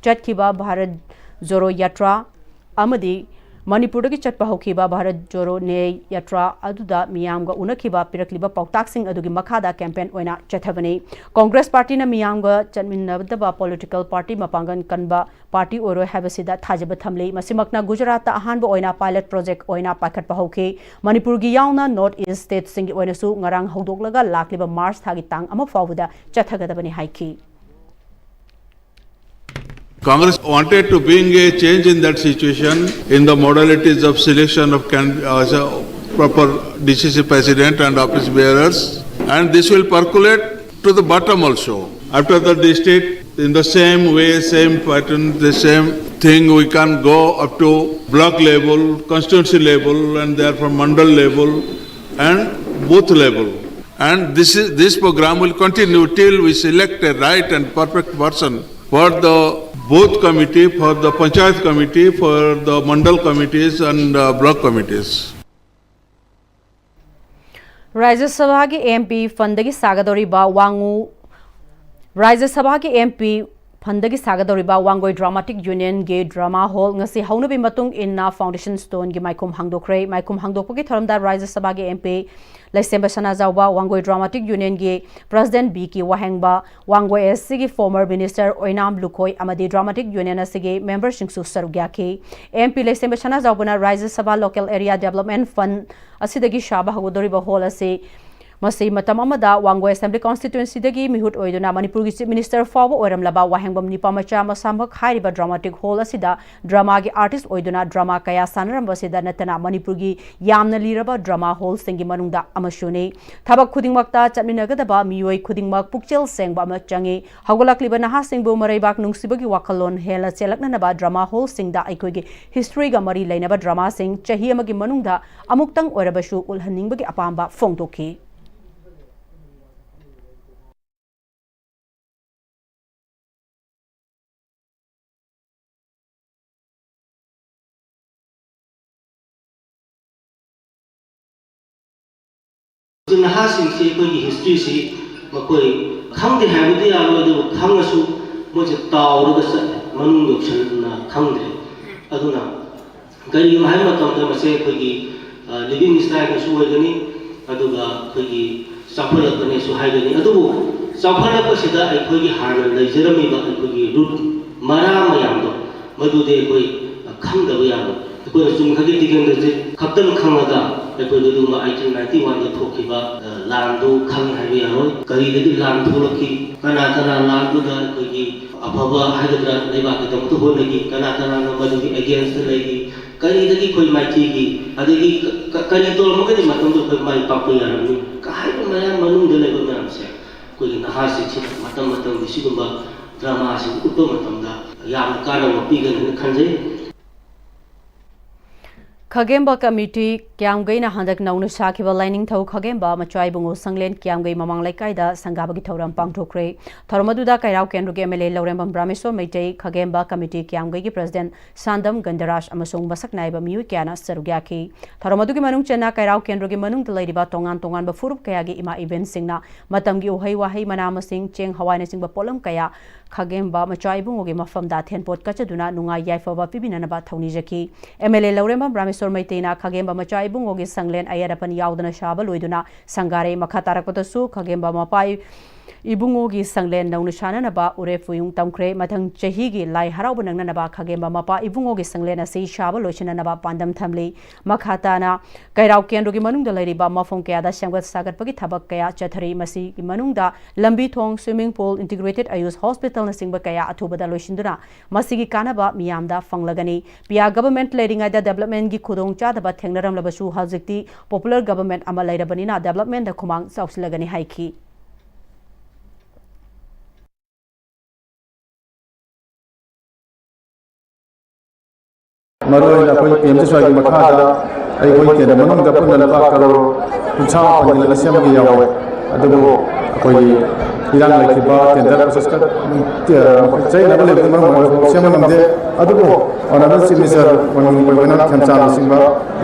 Chatkiba Bharat Joro Yatra Amadi Manipur ki chatpa hokiba Bharat Joro Ne Yatra aduda Miyamga unakiba pirakliba pautak sing adugi makhada campaign oina chathabani Congress party na Miyamga chatminnabdaba political party mapangan kanba party oro habasida thajaba thamle masimakna Gujarat ta ahanba oina pilot project oina pakhatpa hoki Manipur gi yauna North East state sing oina su ngarang haudoklaga lakliba March thagi tang ama fawuda chathagadabani haiki Congress wanted to bring a change in that situation in the modalities of selection of proper DCC president and office bearers, and this will percolate to the bottom also. After that, the state, in the same way, same pattern, the same thing, we can go up to block level, constituency level, and therefore mandal level and booth level. And this program will continue till we select a right and perfect person for the booth committee, for the panchayat committee, for the mandal committees and block committees. Rajya Sabha ki MP Fandagi Sagadoriba Wangu Rajya Sabha ki MP Fandagi Sagadoriba Wangoi Dramatic Union ge Drama Hall ngasi haunabi matung inna Foundation Stone gi Maikum Hangdokre Maikum Hangdokpo gi tharamda Rajya Sabha gi MP Laisemba Sanazauba Wangoi Dramatic Union gi President BK Wahengba Wangoi SC gi former Minister Oinam Lukoi amadi Dramatic Union asigi member singsu sarugyaki MP Laisemba Sanazaubana Rajya Sabha Local Area Development Fund asidagi shaba hagodoriba hall ase Masi matam amada Wangoi Assembly Constituency dagi mihut oiduna Manipur gi Chief Minister fawo oiramlaba Wahengbam Nipamacha Masamhak hairiba dramatic hall asida drama gi artist oiduna drama kaya sanaramba sida natana Manipur gi yamna liraba drama hall singi manungda amashune thabak khudingmakta chatminagadaba mioi khudingmak pukchel sengba ama changi hagolakliba naha singbu maraibak nungsibagi wakalon hela chelaknanaba drama hall singda aikogi history ga mari lainaba drama sing chahi amagi manungda amuktang oirabashu ulhaningbagi apamba phongdoki nahasingsi koi history si makoi khangde habudi alo du khangasu moje tawruga sa manung dokshan na khangde aduna gari mahai matam da mase koi living style ko su hoigani aduga koi safala kane su haigani adubu safala ko sida ai koi hana leijerami ba koi root mara mayam do madude koi khangda ba yam ꯑꯩꯈꯣꯏꯅ ꯆꯨꯝꯈꯛꯀꯤ ꯇꯤꯀꯦꯟꯗꯁꯤ ꯈꯛꯇꯪ ꯈꯪꯉꯒ ꯑꯩꯈꯣꯏꯗ ꯑꯗꯨꯒꯨꯝꯕ 1891ꯗ ꯊꯣꯛꯈꯤꯕ ꯂꯥꯟꯗꯨ ꯈꯪ ꯍꯥꯏꯕ ꯌꯥꯔꯣꯏ ꯀꯔꯤꯗꯒꯤ ꯂꯥꯟ ꯊꯣꯛꯂꯛꯈꯤ ꯀꯅꯥ ꯂꯥꯟꯗꯨꯗ ꯑꯩꯈꯣꯏꯒꯤ ꯑꯐꯕ ꯍꯥꯏꯒꯗ꯭ꯔꯥ ꯂꯩꯕꯥꯛꯀꯤꯗꯃꯛꯇ ꯍꯣꯠꯅꯈꯤ ꯀꯅꯥꯅ ꯃꯗꯨꯒꯤ ꯑꯦꯒꯦꯟꯁꯇ ꯂꯩꯈꯤ ꯀꯔꯤꯗꯒꯤ ꯑꯩꯈꯣꯏ ꯃꯥꯏꯊꯤꯈꯤ ꯑꯗꯒꯤ ꯀꯔꯤ ꯇꯧꯔꯝꯃꯒꯗꯤ ꯃꯇꯝꯗ ꯑꯩꯈꯣꯏ ꯃꯥꯏ ꯄꯥꯛꯄ ꯌꯥꯔꯝꯃꯤ ꯍꯥꯏꯕ ꯃꯌꯥꯝ ꯃꯅꯨꯡꯗ ꯂꯩꯕ ꯃꯌꯥꯝꯁꯦ ꯑꯩꯈꯣꯏꯒꯤ ꯅꯍꯥꯁꯤꯡꯁꯤꯅ ꯃꯇꯝꯒꯤ ꯁꯤꯒꯨꯝꯕ ꯗ꯭ꯔꯃꯥꯁꯤꯡ ꯎꯠꯄ ꯃꯇꯝꯗ ꯌꯥꯝꯅ ꯀꯥꯟꯅꯕ ꯄꯤꯒꯅꯤ ꯍꯥꯏꯅ ꯈꯟꯖꯩ Khagemba Committee Kyamgaina Handak Nauna Shakiba Lining Thau Khagemba Machai Bungo Sanglen Kyamgai Mamang Laikai Sangabagi Thoram Pangthokre Thormaduda Kairau Kendruge MLA Laurembam Bramiso Meitei Khagemba Committee Kyamgai President Sandam Gandarash Amasung Basak Naiba Miu Kyana Sarugyaki Thormadugi Manung Chena Kairau Kendruge Manung Delaiba Tongan Bafurup Kayagi Ima Event Singna Matamgi Uhai Wahai Manama Sing Cheng Hawaii Sing Bapolam Kaya Khagemba Machai Bungogi Mafam Da Tenpot Kachaduna Nunga Yaifa Pibinanaba Thonijaki MLA Laurembam Bramiso Maitena Khagemba Machai Bungogi Sanglen Ayarapan Yaudana Shaba Luiduna Sangare Makatarakota Khagemba Mapai Ibungogi Sanglen Naunashana Naba Urefuyung Tamkre Matang Chahigi Lai Harabanang Naba Khagemba Mapa Ibungogi Sanglena Se Shaba Lochana Naba Pandam Thamli Makhatana Kairau Kendogi Manung the Lady Ba Mafong Kayada Shangat Sagat Pagi Tabak Kaya Chathari Masi Manungda Lambi Thong Swimming Pool Integrated Ayus Hospital Nasingba Kaya Atubada Loshinduna Masigi Kanaba Miyamda Fanglagani Pia Government Leading Ida Development Gi Kudong Chadaba Tengnaram Labasu Hazikti Popular Government Amalaida Banina Development the Kumang South Lagani Haiki Maroy Pm-Istv की मखादा अखोई के मनोंग पुनलबा करोड़ कुछा पंगल सेमगी यावे अदुगो अखोई इरांग लेखिबा tender process का चै नबले मनो सेम नमदे अदुगो ऑनरेबल चीफ मिनिस्टर मनोंग पयबना खेमचाम सिंबा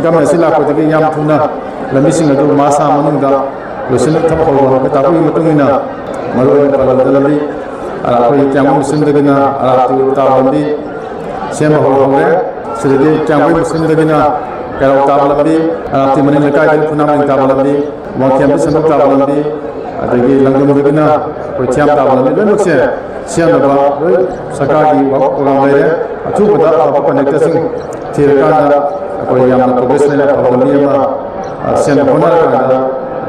गमन सिला को दगे याम थुना लमिसिंग अदु मासा मनोंग लोसिन थब होबो ताबुई मतुंगिना मरोय पलदलबी अखोई क्यामो सिंदगना अरातु ताबंदी सेम होबो Sedih Kyamgai Muslim Dagina Kalau Tabalambi Timani Lekai Punam Tabalambi Mwakiam Sanuk Tabalambi Adagi Langgam Dagina Kotiam Tabalambi Benukse Siam Naba Sakagi Program Laya Atu Pada Apa Connector Sing Tirakana Koyam Progress Laya Tabalambi Ama Siam Honor Kana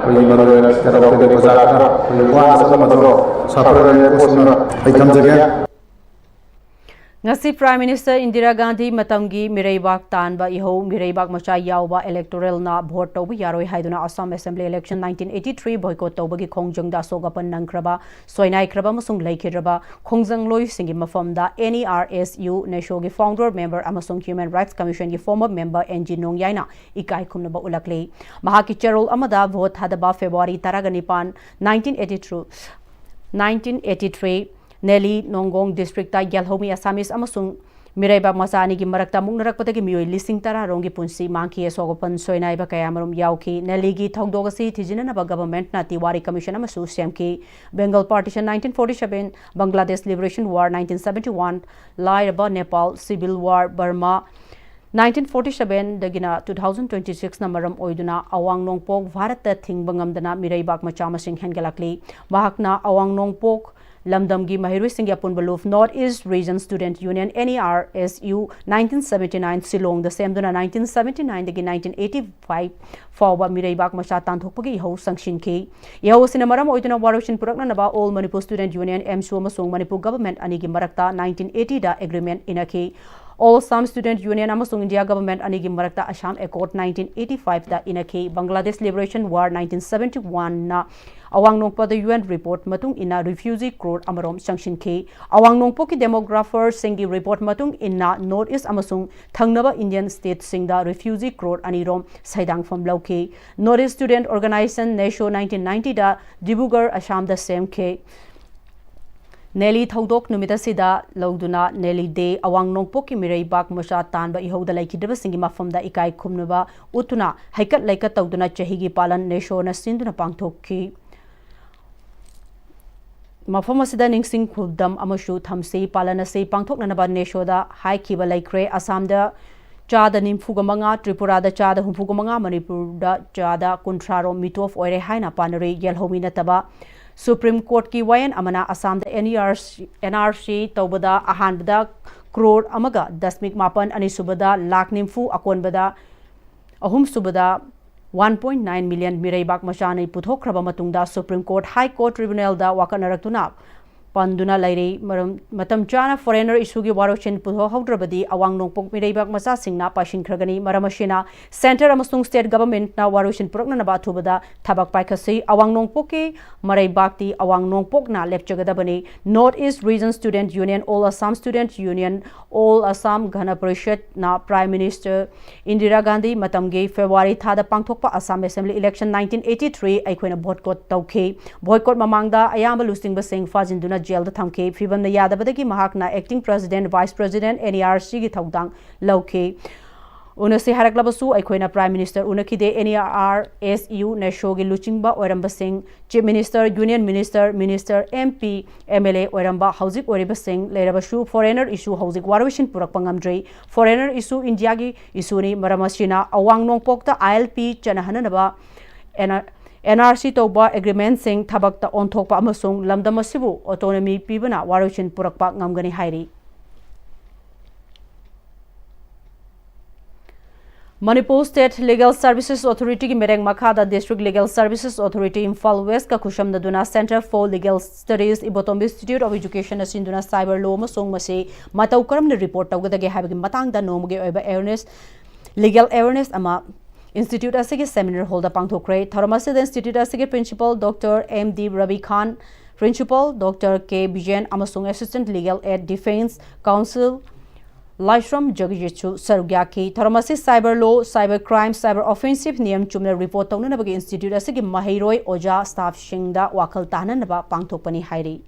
Koyi Maro Kalau Koyi Kozaka Koyi Wan Samadro Sapra Kosuna Ikam Jaga Ngasi Prime Minister Indira Gandhi Matamgi Mireibak Tanba Iho Mireibak Macha Yauba Electoral na vote tobu yaroi haiduna Assam Assembly Election 1983 boycott tobagi Khongjang da sogapan nangkraba soinai kraba masung laikhidraba Khongjang loi singi mafamda NERSU Neshogi founder member amasung Human Rights Commission gi former member NG Nongyaina ikai khumnaba ulakle mahaki cherol amada vote hadaba February 19 1983 Nelly Nongong District ta Gelhomi Assamese amasung Miraiba Masani gi marakta mungnarakpatagi mioi lising tara rongi punsi mangki sogopan soinai ba kayamarum yauki Nelly gi thongdogasi thijinana ba government na Tiwari Commission amasu semki Bengal Partition 1947 Bangladesh Liberation War 1971 Lairaba Nepal Civil War Burma 1947 dagina 2026 namaram oiduna awang nongpok Bharat thing bangamdana Miraibak machama sing hengalakli mahakna awang nongpok Lamdamgi Mahirwi Singh Punbaluf North East Region Student Union NERSU 1979 Silong the same duna 1979 dagi 1985 forward Miraibak Masha Tanthokpagi ho sanction ki yaho sinamaram oiduna waroshin purakna naba All Manipur Student Union MSU amasung Manipur government anigi marakta 1980 da agreement inaki All Assam Student Union amasung India government anigi marakta Assam Accord 1985 da inaki Bangladesh Liberation War 1971 na Awang Nongpa the UN report matung ina refugee crore amarom sanction ki Awang Nongpo ki demographer singi report matung ina North East amasung thangnaba Indian state singda refugee crore anirom saidang from lauki North East Student Organization Nesho 1990 da Dibugar Assam the same ke Nelly Thodok Numita Sida Lauduna Nelly Day Awang Nongpo ki Miraibak Masha Tanba Ihoda Laikidaba Singi Mafamda Ikai Kumnuba Utuna Haikat Laika Tauduna Chahigi Palan Nesho na Sinduna Pangthokki Mafam asida ningsing khudam amashu thamse palana se pangthokna naba neshoda hai kiba laikre Assam da chada nimfuga manga Tripura da chada humfuga manga Manipur da chada kuntraro mitof oire haina panare yelhomi nataba Supreme Court ki wayan amana Assam da NRC tawbada ahanbada crore amaga dasmik mapan ani subada lakh nimfu akonbada ahum subada 1.9 million Miraybak Machani puthokraba matungda Supreme Court High Court Tribunal da wakanaratuna Panduna Lairi Matam Chana foreigner issue gi warochin putho haudrabadi awang nongpok Miraybak Masa Singna Pashin Kragani Maramashina Center Amasung State Government na warochin Purokna na Batubada Tabak Paikasi awang nongpoki Maraybakti awang nongpok na lepchagadabani North East Region Student Union All Assam Student Union All Assam Ghana Parishad na Prime Minister Indira Gandhi Matamgi February Thada Pangthokpa Assam Assembly Election 1983 Aikhoina boycott tawki boycott mamangda ayamba lusting basing fajinduna jail da thamke fibam na yadabadagi mahakna acting president vice president NERC gi thaudang lauke unase haraklabasu aikhoina prime minister unakide NERSU nasho gi luchingba oiramba sing chief minister union minister MP MLA oiramba haujik oiriba sing leirabasu foreigner issue haujik warwishin purakpa ngamdrei foreigner issue India gi issue ni maramashina awang nongpokta ILP chanahanaba NRC tawba agreement sing thabakta onthokpa amasung lamdamasibu autonomy pibana warochin purakpa ngamgani hairi Manipur State Legal Services Authority ki mereng makhada District Legal Services Authority Imphal West ka khusham daduna Center for Legal Studies Ibotom Institute of Education asinduna cyber law amasung mase matau karamna report tawgadage habagi matangda nomge oiba awareness legal awareness ama Institute asigi seminar holda pangthokre Tharamasi Institute asigi principal Dr. M.D. Ravi Khan principal Dr. K. Bijan amasung assistant legal aid defense counsel Laishram Jagijichu Sarugyaki Tharamasi cyber law cyber crime cyber offensive niyam chumna report tawna nabagi institute asigi mahiroi oja staff shingda wakal tahna naba pangthokpani hairi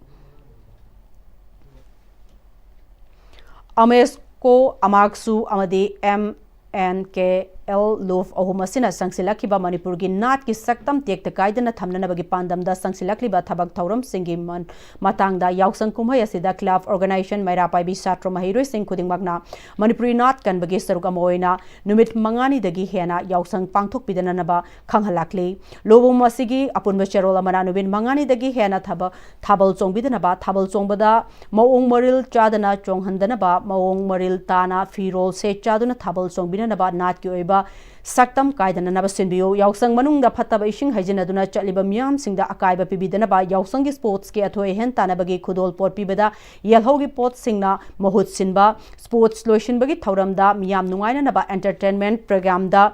Amesko Amaksu amadi M.N.K. Loof Ohumasina Sangsilakiba Manipur gi Nat ki Saktam Tekta Kaidana Thamnanabagi Pandamda Sangsilakliba Thabak Thauram Singi Matangda Yausang Kumhai Asida Club Organization Mairapai Bi Satro Mahiroi Sing Kudingmagna Manipuri Nat Kanbagi Saruka Moina Numit Mangani Dagi Hena Yausang Pangthok Pidananaba Khanghalakli Lobum Masigi Apun Bacherola Mananubin Mangani Dagi Hena Thabal Chong Bidanaba Thabal Chongbada Maung Maril Chadana Chonghandanaba Maung Maril Tana Firol Se Chaduna Thabal Chong Bidanaba Nat ki oiba Saktam Kaidana Nabasinbio, Yausang Manunga Pataba Ishing Hajinaduna Chatliba Miam Singda Akaiba Pibidanaba, Yausangi Sports Ki Atoi Hentanabagi Kudol Port Pibada, Yelhogi Port Singna, Mohut Sinba, Sports Lotion Bagi Tauramda, Miam Nuaina Naba Entertainment Program da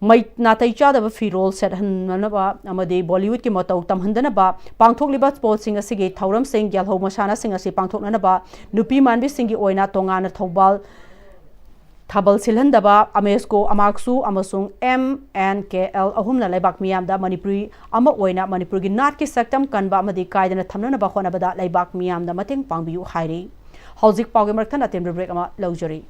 Mai Nataicha the Firol set Hanaba, Amade Bollywood Ki Moto Tamhandanaba, Pangtok Liba Sports Singer Sigi, Tauram Sing, Yelho Mashana Singer Si Pangtok Nanaba, Nupi Manbi Singi Oina Tongana Tobal. Thabal Silhandaba, Amesko, Amaksu, Amasung, M.N.K.L. Ahumna Laibak Miamda, Manipuri, Ama Oina, Manipuri, Natki Saktam Kanba, Madi Kaidana Tamna Bahonabada, Laibak Miamda, Mating Pangbiu Hairi. Hauzik Pagamartan at Timber Break Ama Luxury.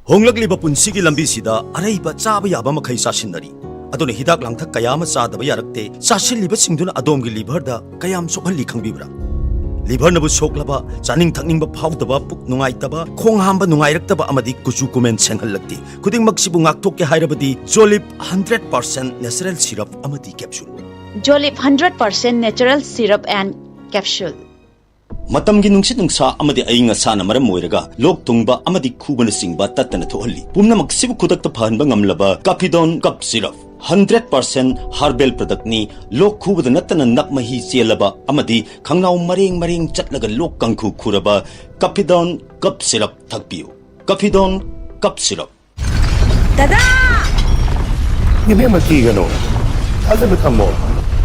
Honglak Libapun Sigi Lambisida, Areba Zabayaba Makai Sashinari. Adon Hidak Langtak Kayama Sada Bayarakte, Sashi Liba Singduna Adomgi Liberda, Kayam Sokali Kangbibra. Liver nabu soklaba, Saning Tangning Powdaba, Puk Nungaitaba, Kong Hamba Nungairectaba Amadi Kuzukumen Senhalati, Kuding Maxibungak Toke Hirabadi, Jolip 100% natural syrup Amadi capsule. Jolip 100% natural syrup and capsule. Matamgi nungsit nungsa amadi ainga sana maram moiraga lok tungba amadi khubana singba tatana thohalli pumna maksibu khudakta phanba ngamlaba Capidon cup syrup 100% herbal product ni lok khubada natana nakmahi chelaba amadi khangnau mareng chatlaga lok kangkhu khuraba Capidon cup syrup thakpiu Capidon cup syrup Tada Gibe makigano Azab thammo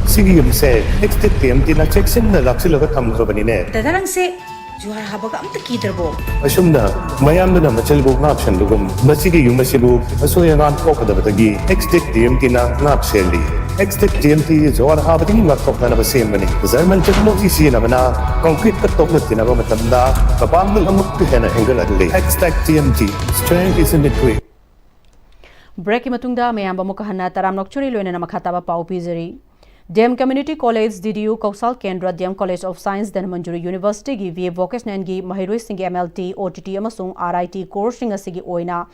Sige yumse next Pm-Istv na checksin na laksilaga thamkhabani ne Tadarang se juhar habaga amta kidarbo Asumna mayamna machalbu ngapshan dugum masigi yumasibu asoyangan kokadabagi next Pm-Istv na ngapseli next Pm-Istv juhar habati ngakokna na basemani zarmal technology sina bana concrete ka tokna tinaba matamda kapangul amuk hena engaladli next Pm-Istv strength is in the tree Break matungda mayamba mukahana taram nokchuri loina makhataba pau pizari Dem Community College DDU Kausal Kendra Dem College of Science Dhanmanjuri University gi VA Vocational gi Mahiroi Singh MLT OTT amasung RIT course sing asigi oina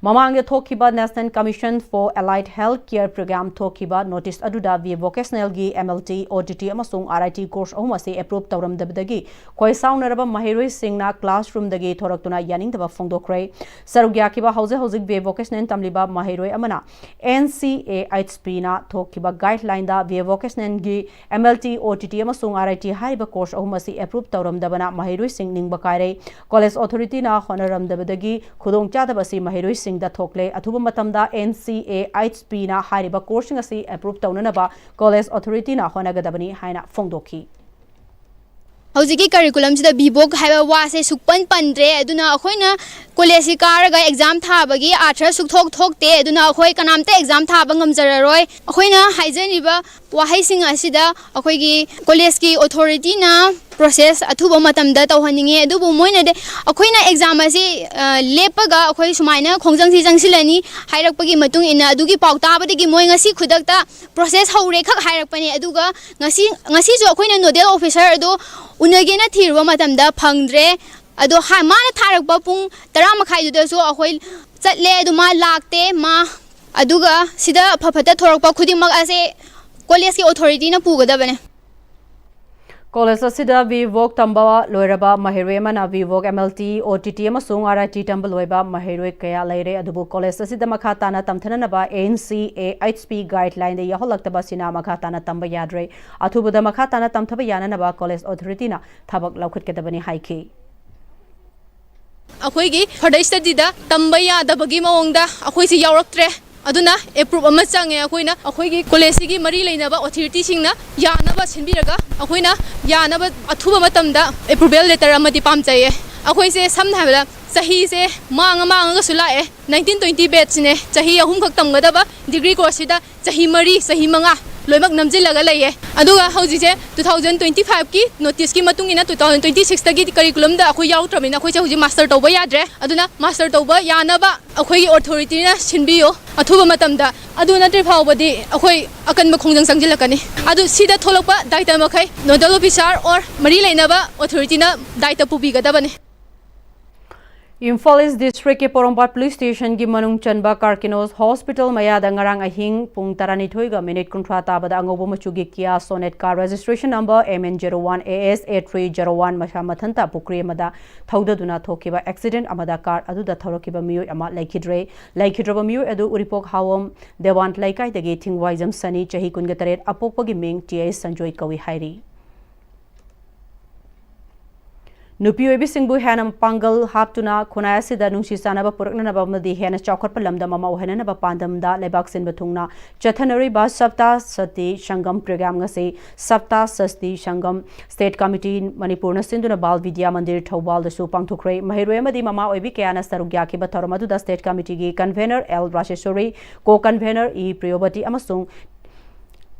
Mamang Thokiba National Commission for Allied Health Care Program Thokiba Notice Aduda via Vocational Gi MLT ODT Amasung RIT course Omasi approved Tauram Dabdagi Koi Soundaraba Mahirui Singna classroom Dagi Toraktuna Yaning the Fongdokre Sarugyakiba House Hosik via Vocational Tamliba Mahirui Amana NCA Itspina Thokiba guideline da via Vocational Gi MLT ODT Amasung RIT Hariba course Omasi approved Tauram Dabana Mahirui Sing Ning Bakare College Authority na Honoram Dabdagi Kudong Chadabasi Mahirui Sing da Thokle Athuba Matamda NCA Itspina na hariba course asi approve taunanaba college authority na honagadabani haina fongdoki Hojiki curriculum sida bibok haiba wase sukpan pandre aduna akhoina college karaga exam thabagi athra sukthok thokte aduna akhoi kanamte exam thaba ngamjararoi akhoina haijaniba wahai sing asida akhoigi college ki authority na process athuba matamda tawhaninge adubu moina de akhoina exam asi lepaga akhoi sumaina khongjangsi jangsilani hairakpagi matung ina adugi pauta badigi moi ngasi khudakta process haure khak hairakpani aduga ngasi jo akhoina nodal officer adu unagena thirwa matamda phangdre ado ha mana tharakpa pung 10 makhai du so akhoi chatle adu ma lakte ma aduga sida phapata thorakpa khudimak ase college ki authority na pugadabane College asida Vivok Tamba Loiraba Mahirwe Mana Vivok MLT OTT Amasung RIT Tamba Loiba Mahirwe Kaya Laire Adubu College asida Makhatana Tamthananaba NCA HSP guideline de Yaholakta Sina Makhatana Tamba Yadre Atubuda Makhatana Tamtaba Yananaba College Authority na Tabak Laukut Kedabani Haiki Akoigi further study da tamba yadabagi maongda akoi si yauraktre aduna approve ama change akoina akoigi college gi mari leinaba authority singna yanaba sinbiraga akoina yanaba athuba matamda approval letter amadi pamchaye akoi se samna habla sahi se manga sulae 1920 batch ne sahi ahum khak tamgadaba degree course da sahi mari sahi manga loimak namjilaga laye aduga hauji je 2025 ki notice ki matung ina 2026 ta gi curriculum da akoi yautramina akoi hauji master toba yadre aduna master toba yanaba akoi authority na sinbiyo athuba matamda aduna tri phawbadi akoi akan ma khongjang sangjilakani adu sida tholokpa daita makhai nodal officer or mari leinaba authority na daita pubigadabani Imphal East District ke Porompat Police Station gi manung chanba Karkinos Hospital mayada ngarang ahing pung 12 ga minute kuntra tabada angobo machugi Kia Sonet car registration number MN01 AS8301 mashamatanta pukri amada thaudaduna thokiba accident amada car aduda thorokiba miyo ama laikhidroba miyo adu uripok hawam Devant laikai dagi thingwaizam sani chahi kungatare apokpagi ming TS Sanjoy Kawi hairi Nupi oibi singbu hanam pangal haptuna khunaya sida nungsi sanaba puraknanaba madi hena chawkhatpa lamda mama ohenanaba pandamda lebak sin bathungna chathanari ba sapta sati shangam program ngase sapta sasti shangam state committee Manipur na sinduna bal vidya mandir thawbal da su pangthokre mahirwe madi mama oibi kayana sarugya ki batharamadu da state committee gi convener L Rasheshwari co convener E Priyobati amasung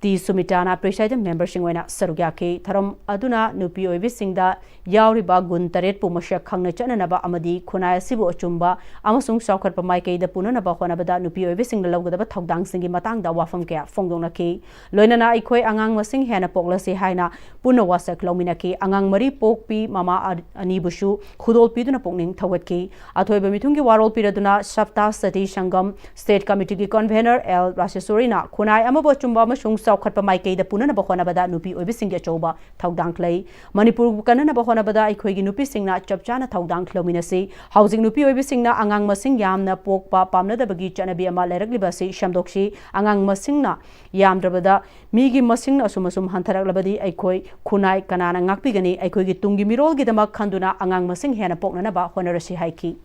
Ti Sumitana Presiding Member Singwena Sarugyaki Tharam Aduna Nupi Oibi Singda Yauriba Gun Taret Pumasha Khangna Chananaba Amadi Khunaya Sibu Achumba Amasung Saukhat Pamaike the Punanaba Honabada Nupi Oibi Sing the Logadaba Togdang Singi Matang da Wafam Kea Fongdonaki Loinana Ikoi Angang Masing Hana Poglasi Haina Punawasa Klominaki Angang Mari Pokpi Mama Anibushu Hudol Piduna Pongning Tawatki Atoiba Mitungi Warol Piraduna Shapta Sati Shangam State Committee Convener L Rashesorina Khunai Amabo Chumba Mashung Saukhat Pamaike the Punana Bahonabada Nupi Oibi Singya Choba Togdang Clay Manipur Kanana Bahonabada Ikoigi Nupi Singna Chapchana Togdang Clominasi Housing Nupi Oibi Singna Angang Masing Yamna Pokpa Pamna the Bagi Chanabi Ama Leraglibasi Shamdokshi Angang Masingna Yam Drabada Migi Masing Asumasum Hantarak Labadi Ikoi Kunai Kanana Ngakpigani Ikoigi Tungi Mirol Gidama Kanduna Angang Masing Hana Poknanaba Honorasi Haiki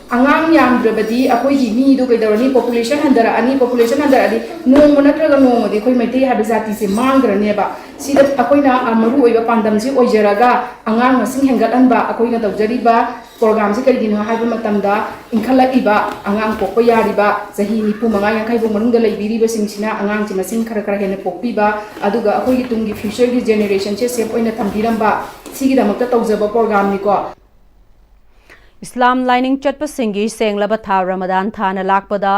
Angang yamdrabadi akoigi mi do kaidarani population handara ani population handara adi nong monatraga nong adi koi meti habizati se mangrane ba sida akoina amaru oiba pandam si oijeraga angang masing hengalan ba akoina tawjari ba program si karigino haiba matamda inkhala iba angang pokpa yari ba sahi nipu manga yang kaibo manungda laibiri ba singsina angang si masing khara hene pokpi ba aduga akoigi tungi future gi generation che sep oina thambiram ba sigi damakta tawjaba program ni ko Islam lining chatpasingi senglaba tha Ramadan thana lakpada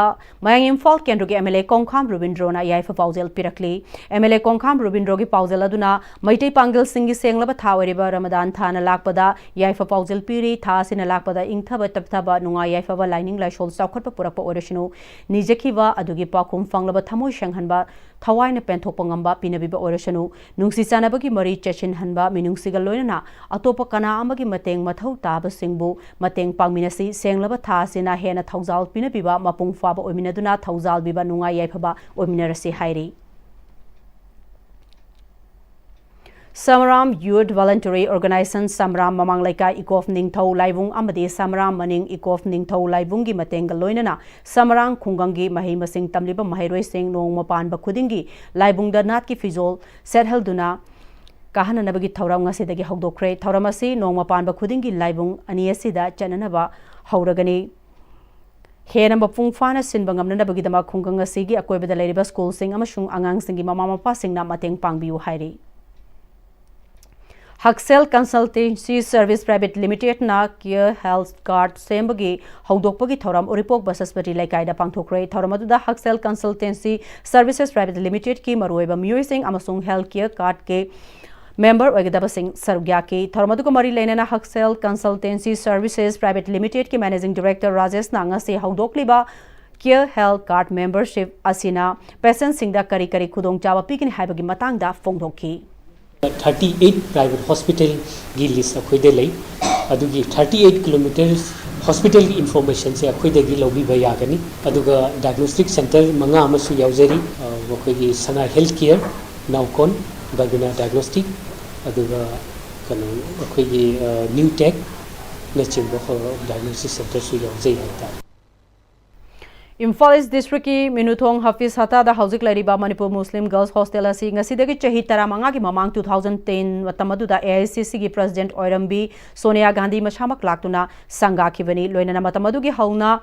mayang Imphal Kendru gi MLA Kongkham Rubindro na yaifa paujel pirakli MLA Kongkham Rubindro gi paujel aduna maitai pangil singi senglaba tha oriba Ramadan thana lakpada yaifa paujel piri tha sina lakpada ingthaba tapthaba nunga yaifa ba lining lai shol saukhatpa purakpa orishinu nijakhiwa adugi pakhum fanglaba thamoi shanghanba thawai na penthokpa ngamba pinabiba orishanu nungsi chanabagi mari chachin hanba minungsiga loinana atopa kana amagi mateng mathau taba singbu mateng pangminasi senglaba tha sina hena thaujal pinabiba mapung faba oiminaduna thaujal biba nunga yaifaba oiminarasi hairi Samram Youth Voluntary Organization Samram Mamang Laika Ikof Ningthau Laibung Amadi Samram Maning Ikof Ningthau Laibungi Matenga Loinana Samrang Khungangi Mahi Masing Tamliba Mahiroi Sing Nong Mapan Bakudingi Laibungda Natki Fizol Sethelduna Kahana Nabagi Tauram Ngasidagi Hogdokre Tauramasi Nong Mapan Bakudingi Laibung Aniasida Chananaba Hauragani Hena mapung fana sinbangam na nabagidama khungang asigi akoibada lairiba school sing amashung angang singi mama mapa sing na mateng pangbiu hairi Haksel Consultancy Service Private Limited na Care Health Card sembagi hawdokpagi thoram uripok basaspati laikai da pangthokre thoramadu Haksel Consultancy Services Private Limited ki maroiba miyoi sing amasung health care card ke member oigdaba sing sarugya ki thoramadu ko mari leinana Haksel Consultancy Services Private Limited ki Managing Director Rajesh Nanga se hawdokliba Care Health Card membership asina patient sing da kari kari khudong chawa pikin haibagi matang da fongdokki 38 private hospital gi list akhoi lei adugi 38 kilometers hospital gi information se akhoi gi lobi ba yagani aduga diagnostic center manga amasu yaujari akhoi gi sana health care naukon baguna diagnostic aduga kanu akhoi gi new tech na chimbo diagnostic center su yaujai ta Imphal East District ki Minuthong Hafiz Hata da Hauzik Lairiba Manipur Muslim Girls Hostel asi ngasidagi chahi taramanga gi mamang 2010 watamadu da AICC gi President Oirambi Sonia Gandhi mashamak laktuna sanga khibani loinana matamadu gi hauna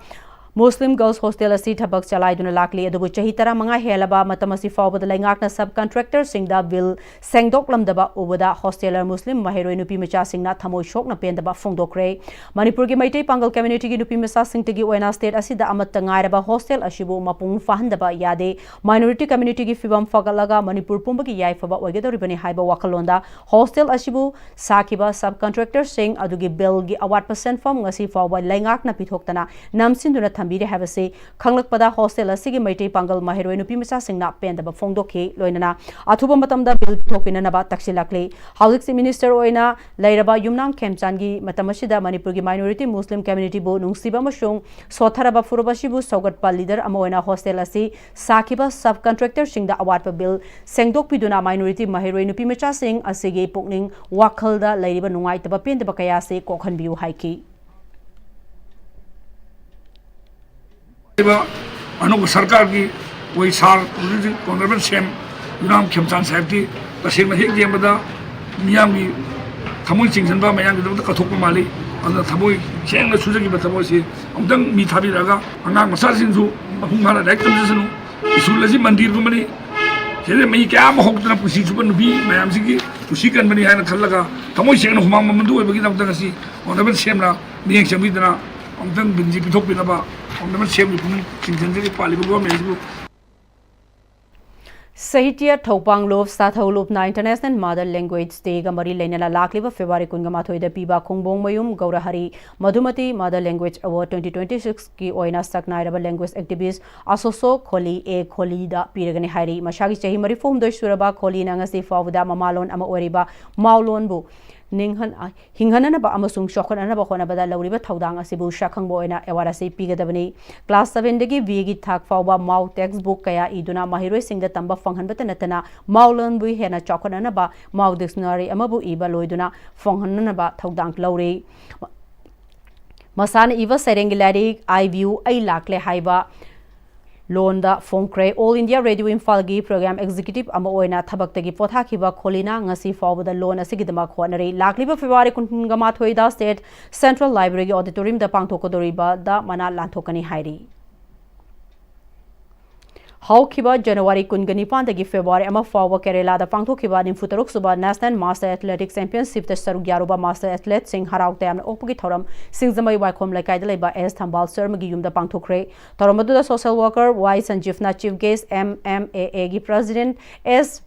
Muslim Girls Hostel asi thabak chalai duna lakli adugu chahi taramanga helaba matamasi fawbada laingakna subcontractor singda bill sengdok lamdaba ubada hosteler Muslim mahiroi nupi macha singna thamoi shokna pendaba fongdokre Manipur gi maitai pangal community gi nupi macha singtagi oina state asida amatta ngairaba hostel asibu mapung fahandaba yade minority community gi fibam fagalaga Manipur pumbagi yaifaba oigedoribani haiba wakalonda hostel asibu sakiba subcontractor sing adugi bill gi award percent form ngasi fawba laingakna pithoktana namsinduna thambire habase khanglakpada hostel asigi maitai pangal mahiroi nupi macha singna pendaba fongdokhi loinana athuba matamda bill thokpina naba taksilakle housing minister oina lairaba yumnang khemchangi matamasida Manipur gi minority Muslim community bo nungsiba mashung sotharaba furubashibu saugatpa leader amoina hostel asi sakiba subcontractor singda award pa bill sengdok piduna minority mahiroi nupi macha sing asigi pokning wakhalda lairiba nungai taba pendaba kaya se kokhanbiu haiki अनु सरकार की वही सार honourable same Yunam खेमचान साहब की तसें हेक जेबदा मियाम की थमोई चिंगसनबा मयाम की कथोप माली थमोई Seng Suzuki थमोई से अमदंग मी थाबीरगा अंगांग मसासिंसु मफुंग माला direct तमजसनु इसूल असी मंदिर गुमनी जेदे मई क्या होक्तना पुसी सुबन नुबी मयाम सिगी पुसी कनबनी हायना खल्लगा थमोई सेंग हुमाम ममदु ओबगी दमदंग असी honourable सेमना मियंग चंबीदना अमदंग बिंजी पिथोपिनबा Sahitya Thopang Lop Sathaulup na International Mother Language Day ga mari leinana lakliba February 28 da piba Khongbong Mayum Gaurahari Madhumati Mother Language Award 2026 ki oina saknairaba language activist Asoso Kholi e Kholi da piragani hairi mashagi chahi mari fom doi suraba Kholi na ngasi fawda mamalon ama oriba maulon bu Ninghan Hinghanana ba amasung shokhanana ba khona bada lawriba thaudang asibu shakhang bo ena ewarasi pigadabani class 7 dagi vigi thak fawba mau textbook kaya iduna mahiroi singda tamba fanghanbata natana maulon bu hena chokhanana ba mau dictionary amabu iba loiduna fanghanana ba thaudang lawri masana iva serengilari I view ai lakle haiba Londa Fongkre All India Radio Infalgi Program Executive ama oina thabaktagi pothakiba Kholina ngasi fawbada loan asigidama khonari lakliba February 28 da State Central Library Auditorium da pangthokodoriba da mana lanthokani hairi Haukiba January Kungani Pandagi February Ama Fawa Kerala the Pangtokiba in Futaruk Suba National Master Athletics Championship the Sarugaruba Master Athlete Sing Harautam Opagi Thoram Singzamai Waikom Lakaidaleba S Tambal Sermagi the Pangtokre Toramadu the social worker Y Sanjifna Chief Guest MMAA President S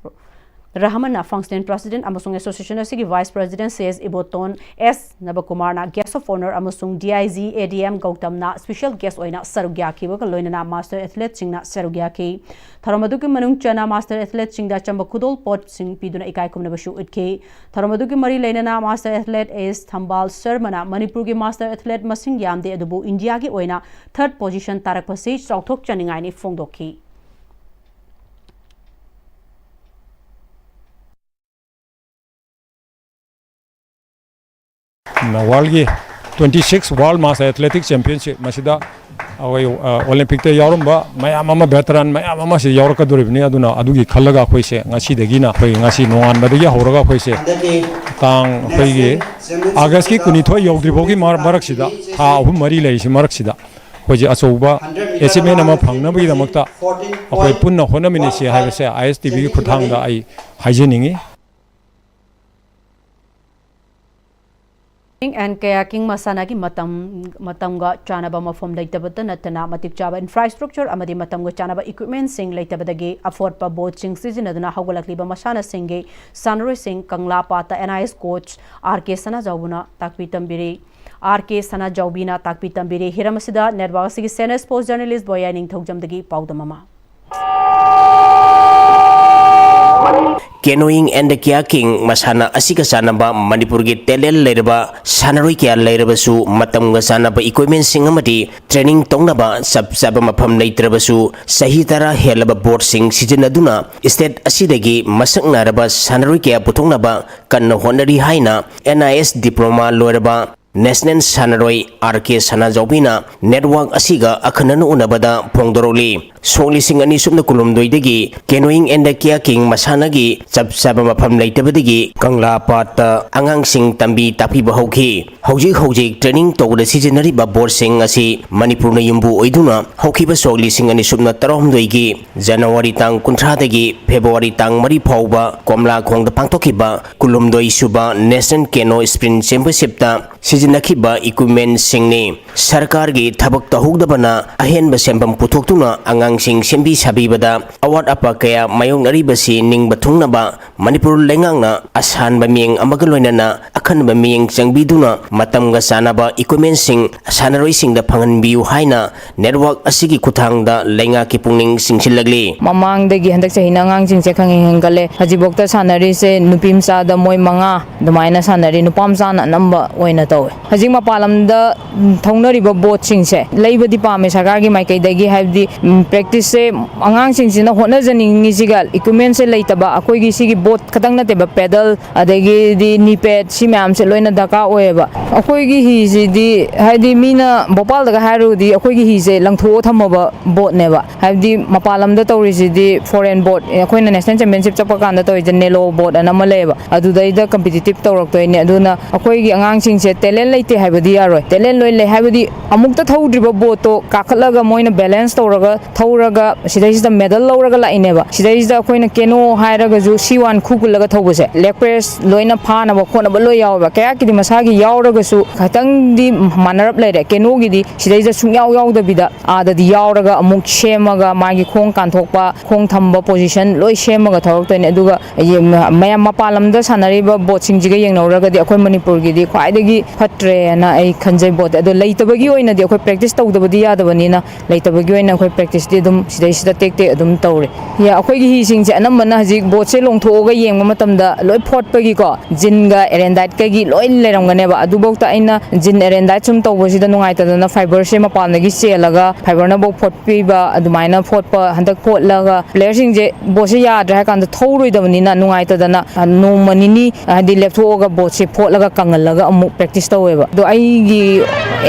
Rahmana Functioning President Amasung Association Sigi Vice President says Iboton S Nabakumarna Guest of Honor Amasung DIZ ADM Gautamna Special Guest Oina Sarugyaki Wakaloina Master Athlete Singna Sarugyaki Tharamaduki Manung Chana Master Athlete Singda Chambakudol Pot Sing Piduna Ikai Kumnabashu Utke Tharamaduki Mari Lenana Master Athlete is Thambal Sermana Manipuri Master Athlete Masing Yamde Adubu India Gi Oina third position Tarak Pasage Sautok Chaningaini Fongdoki World 26 World Master Athletics Championship Masida Olympic te yaurumba mayama veteran mayama se yaurkaduribni aduna adugi khallaga khoise ngasi degina khoi ngasi noan badagi horaga khoise tang khoige August ki kunithoi yaudribogi maraksida ha ahum mari leisi maraksida khoji achouba achievement ama phangnabagi damakta akhoi punna honamini se haibase ISTV khuthangda ai haijeningi and kayaking masana ki matamga chanaba mafom laitabata natana matik chaba infrastructure amadi matamga chanaba equipment sing laitabadagi afford pa boat sing sizinaduna hawgalakliba masana singe sanroy sing kangla pata NIS coach RK sana jawuna takpi tambiri RK sana jawbina takpi tambiri hiramasida network sigi senior sports journalist boyaning thogjamdagi paudamama Canoeing and the kayaking masana asika sanaba Manipur gi talent lerba sanaroi kya lerbasu matamga sanaba equipment sing amati training tongnaba sab mafam leitrabasu sahi tara helaba board sing sijanaduna state asidagi masaknaraba sanaroi kya putongnaba kanna honari haina NIS diploma loiraba National Sanaroi RK Sana Jobina Network Asiga Akananu Unabada Pongdoroli Soli Singani Subna Kulumdoidagi Canoeing and the Kayaking Masanagi Sabsaba Mapam Laitabadigi Kangla Pata Angang Sing Tambi Tapi Bahoki Hoji training to the seasonary Babor Sing Asi Manipurna Yumbu Oiduna Hokiba Soli Singani Subna Taromdoigi January Tang Kuntradagi February Tang Mari Pauba Komla Kong the Pangtokiba Kulumdoi Suba National Cano Sprint Championship Ta Nakiba equipment singni sarkar gi thabak tahugdabana ahen ba sembam puthokuna angang sing sembi sabibada award apa kaya mayong naribasi ning bathungnaba Manipur lengangna asan ba mieng amagaloinana akhan ba mieng changbiduna matamga sanaba equipment sing sanaroi sing da phangan biu haina network asigi kuthangda lenga ki pungning singsilagli mamang degi handak chahina ngang sing che khangeng hengale hajibokta sanari se nupim sa da moi manga damaina sanari nupam sana namba oina taw Hajing mapalam da thongnariba boat singse leibadi pame sarkargi maikaidagi habdi practice se angang singsina honajaningi sigal equipment se leitaba akoigi sigi boat khatang nateba pedal adagi di ni pad si myam se loina daka oeba akoigi hi si di haidi mina bopal daga haru di akoigi hi se langtho thamaba boat neba habdi mapalam da tawri si di foreign boat akoina national championship chapa kanda toy nelo boat anama leba adudaida competitive tawrak toyne aduna akoigi angang singse talent laite haibadi yaroi talent loi le haibadi amukta thaudriba boto kakhatlaga moina balance tawraga thauraga sidaisida medal lawraga laineba sidaisida koina keno hairaga ju C1 khukulaga thawbase leg press loina phana ba khona ba loi yawa kaya kidi masagi yawraga su khatang di manarap leire keno gi di sidaisida sungyaw yawda bida ada di yawraga amuk shemaga magi khong kanthokpa khong thamba position loi shemaga thawrak toine aduga mayam mapalamda sanariba bot singjiga yengnauraga di akoi Manipur gi di khwaidagi fatre na ai khanjai bot ado leitabagi oina di akoi practice tawdabadi yadabani na leitabagi oina akoi practice di dum sidai sida tekte adum tawre ya akoi gi hising je anamana hajik bot se longthoga yengma matamda loi photpagi ko jinga erendite ka gi loi leramgane ba adu bokta aina jin erendite sum tawbosi da nungai tadana fiber se mapalnagi selaga fiber na bok photpi ba adumaina photpa handak photlaga player sing je bosi yadra kan da thoroi dabani na nungai tadana no manini hadi lepthoga bot se photlaga kangalaga amu practice taweba do ai gi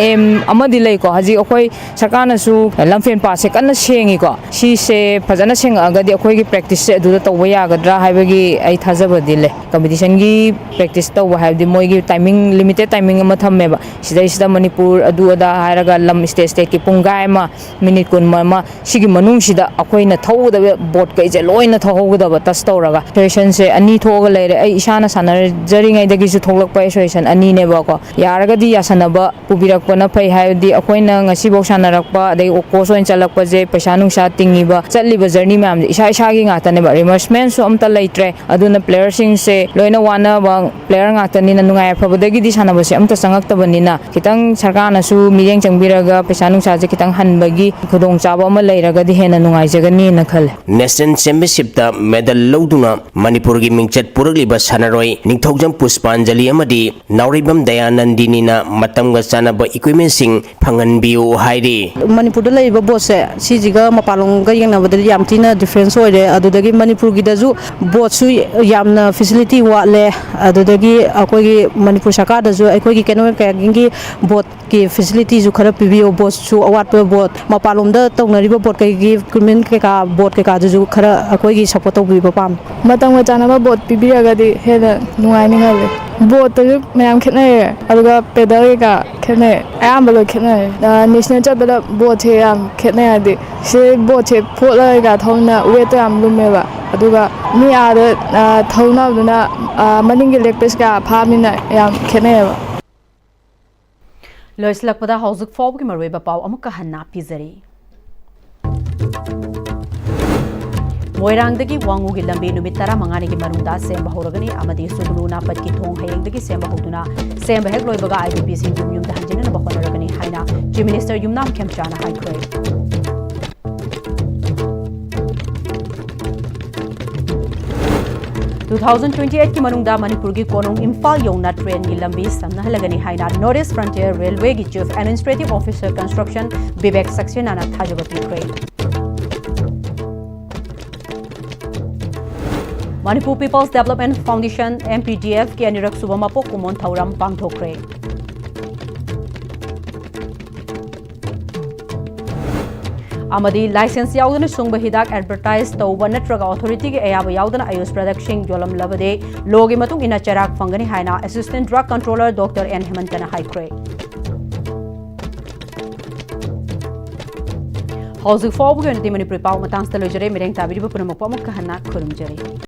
em amadi lei ko haji akhoi sarkana su lamfen pa se kan sengi ko si se phajana seng agadi akhoi gi practice se du to waya gadra haibagi ai thajaba dile competition gi practice to wa haibdi moi gi timing limited timing ma thamme ba sida manipur adu ada hairaga lam state ki pungai ma minute kun ma sigi manung sida akhoi na thau da boat kai je loina thau da ba tas toraga session se ani thoga leire ai isana sanar jari ngai dagi su thoglak pa session ani ne ba ko yaraga di yasanaba pubirak pa na phai haibdi akhoi na ngasi bok sanarak pa dai ko soin chalak pa je paisa nung sa tingi ba chali ba journey mam isa isa gi ngata ne ba reimbursement so amta leitre aduna player sing se loina wana bang player ngata ni na nungai phabadagi di sanaba se amta sangak ta banina kitang sarkar na su mireng changbiraga paisa nung sa je kitang hanbagi khudong chaba ma leiraga di hena nungai jagani na khal National Championship ta medal loduna Manipur gi mingchat puragli ba sanaroi ningthogjam Puspanjali amadi Nauribam Dayanandini na matamga sanaba equipment sing phanganbiu hairi Manipur da lei ba boat se sijiga mapalong ga yang na badal yam tina difference oi re adudagi Manipur gi daju boat su yamna facility wa le adudagi akoi gi Manipur sarkar da ju akoi gi keno ka gi boat ki facility ju khara pibio boat su awat pe boat mapalom da tongnari ba boat kai gi equipment ke ka boat ke ka ju khara akoi gi support to bi ba pam matang wa chana ba boat pibia ga di heda nungai ni ngale boat to mayam khene aduga pedal ga khene ayam ba khene national cha bela boat he am khene adi se boat he phola ga thona weight am lume ba aduga mi ada thona duna maning gi leg piece ga phamina yam khene ba loislakpada hauzuk fob ki marwe ba paw amuka hanna pizari Moirangdagi wangugi lambi numit 15 gi manungda semba horagani amadi suglu na pat ki thong hayengdagi semba hoduna semba hek loibaga IDP sing yum da hanjina na bakhonaragani haina Chief Minister Yumnam Khemchana haikre 2028 की मनुंगदा मणिपुर की कोनोंग इम्फाल योना train की लंबी समनहलगनी हाइना north east frontier railway की chief administrative officer construction Vivek Saxena ना थाजब पीखरे Manipur people's development foundation MPDF की अनिरक सुबमापो कुमोन थौरम पांगथोखरे amadi license yaudana sungba hidak advertise tauba natraga authority ge ayaba yaudana ayush product sing jolam labade logi matung ina charak fangani haina assistant drug controller Dr. N Hemantana haikre Hauzik fobu ge nti Manipur paw matang stalo jare mireng tabiri bu punamak pamak kahana khurumjare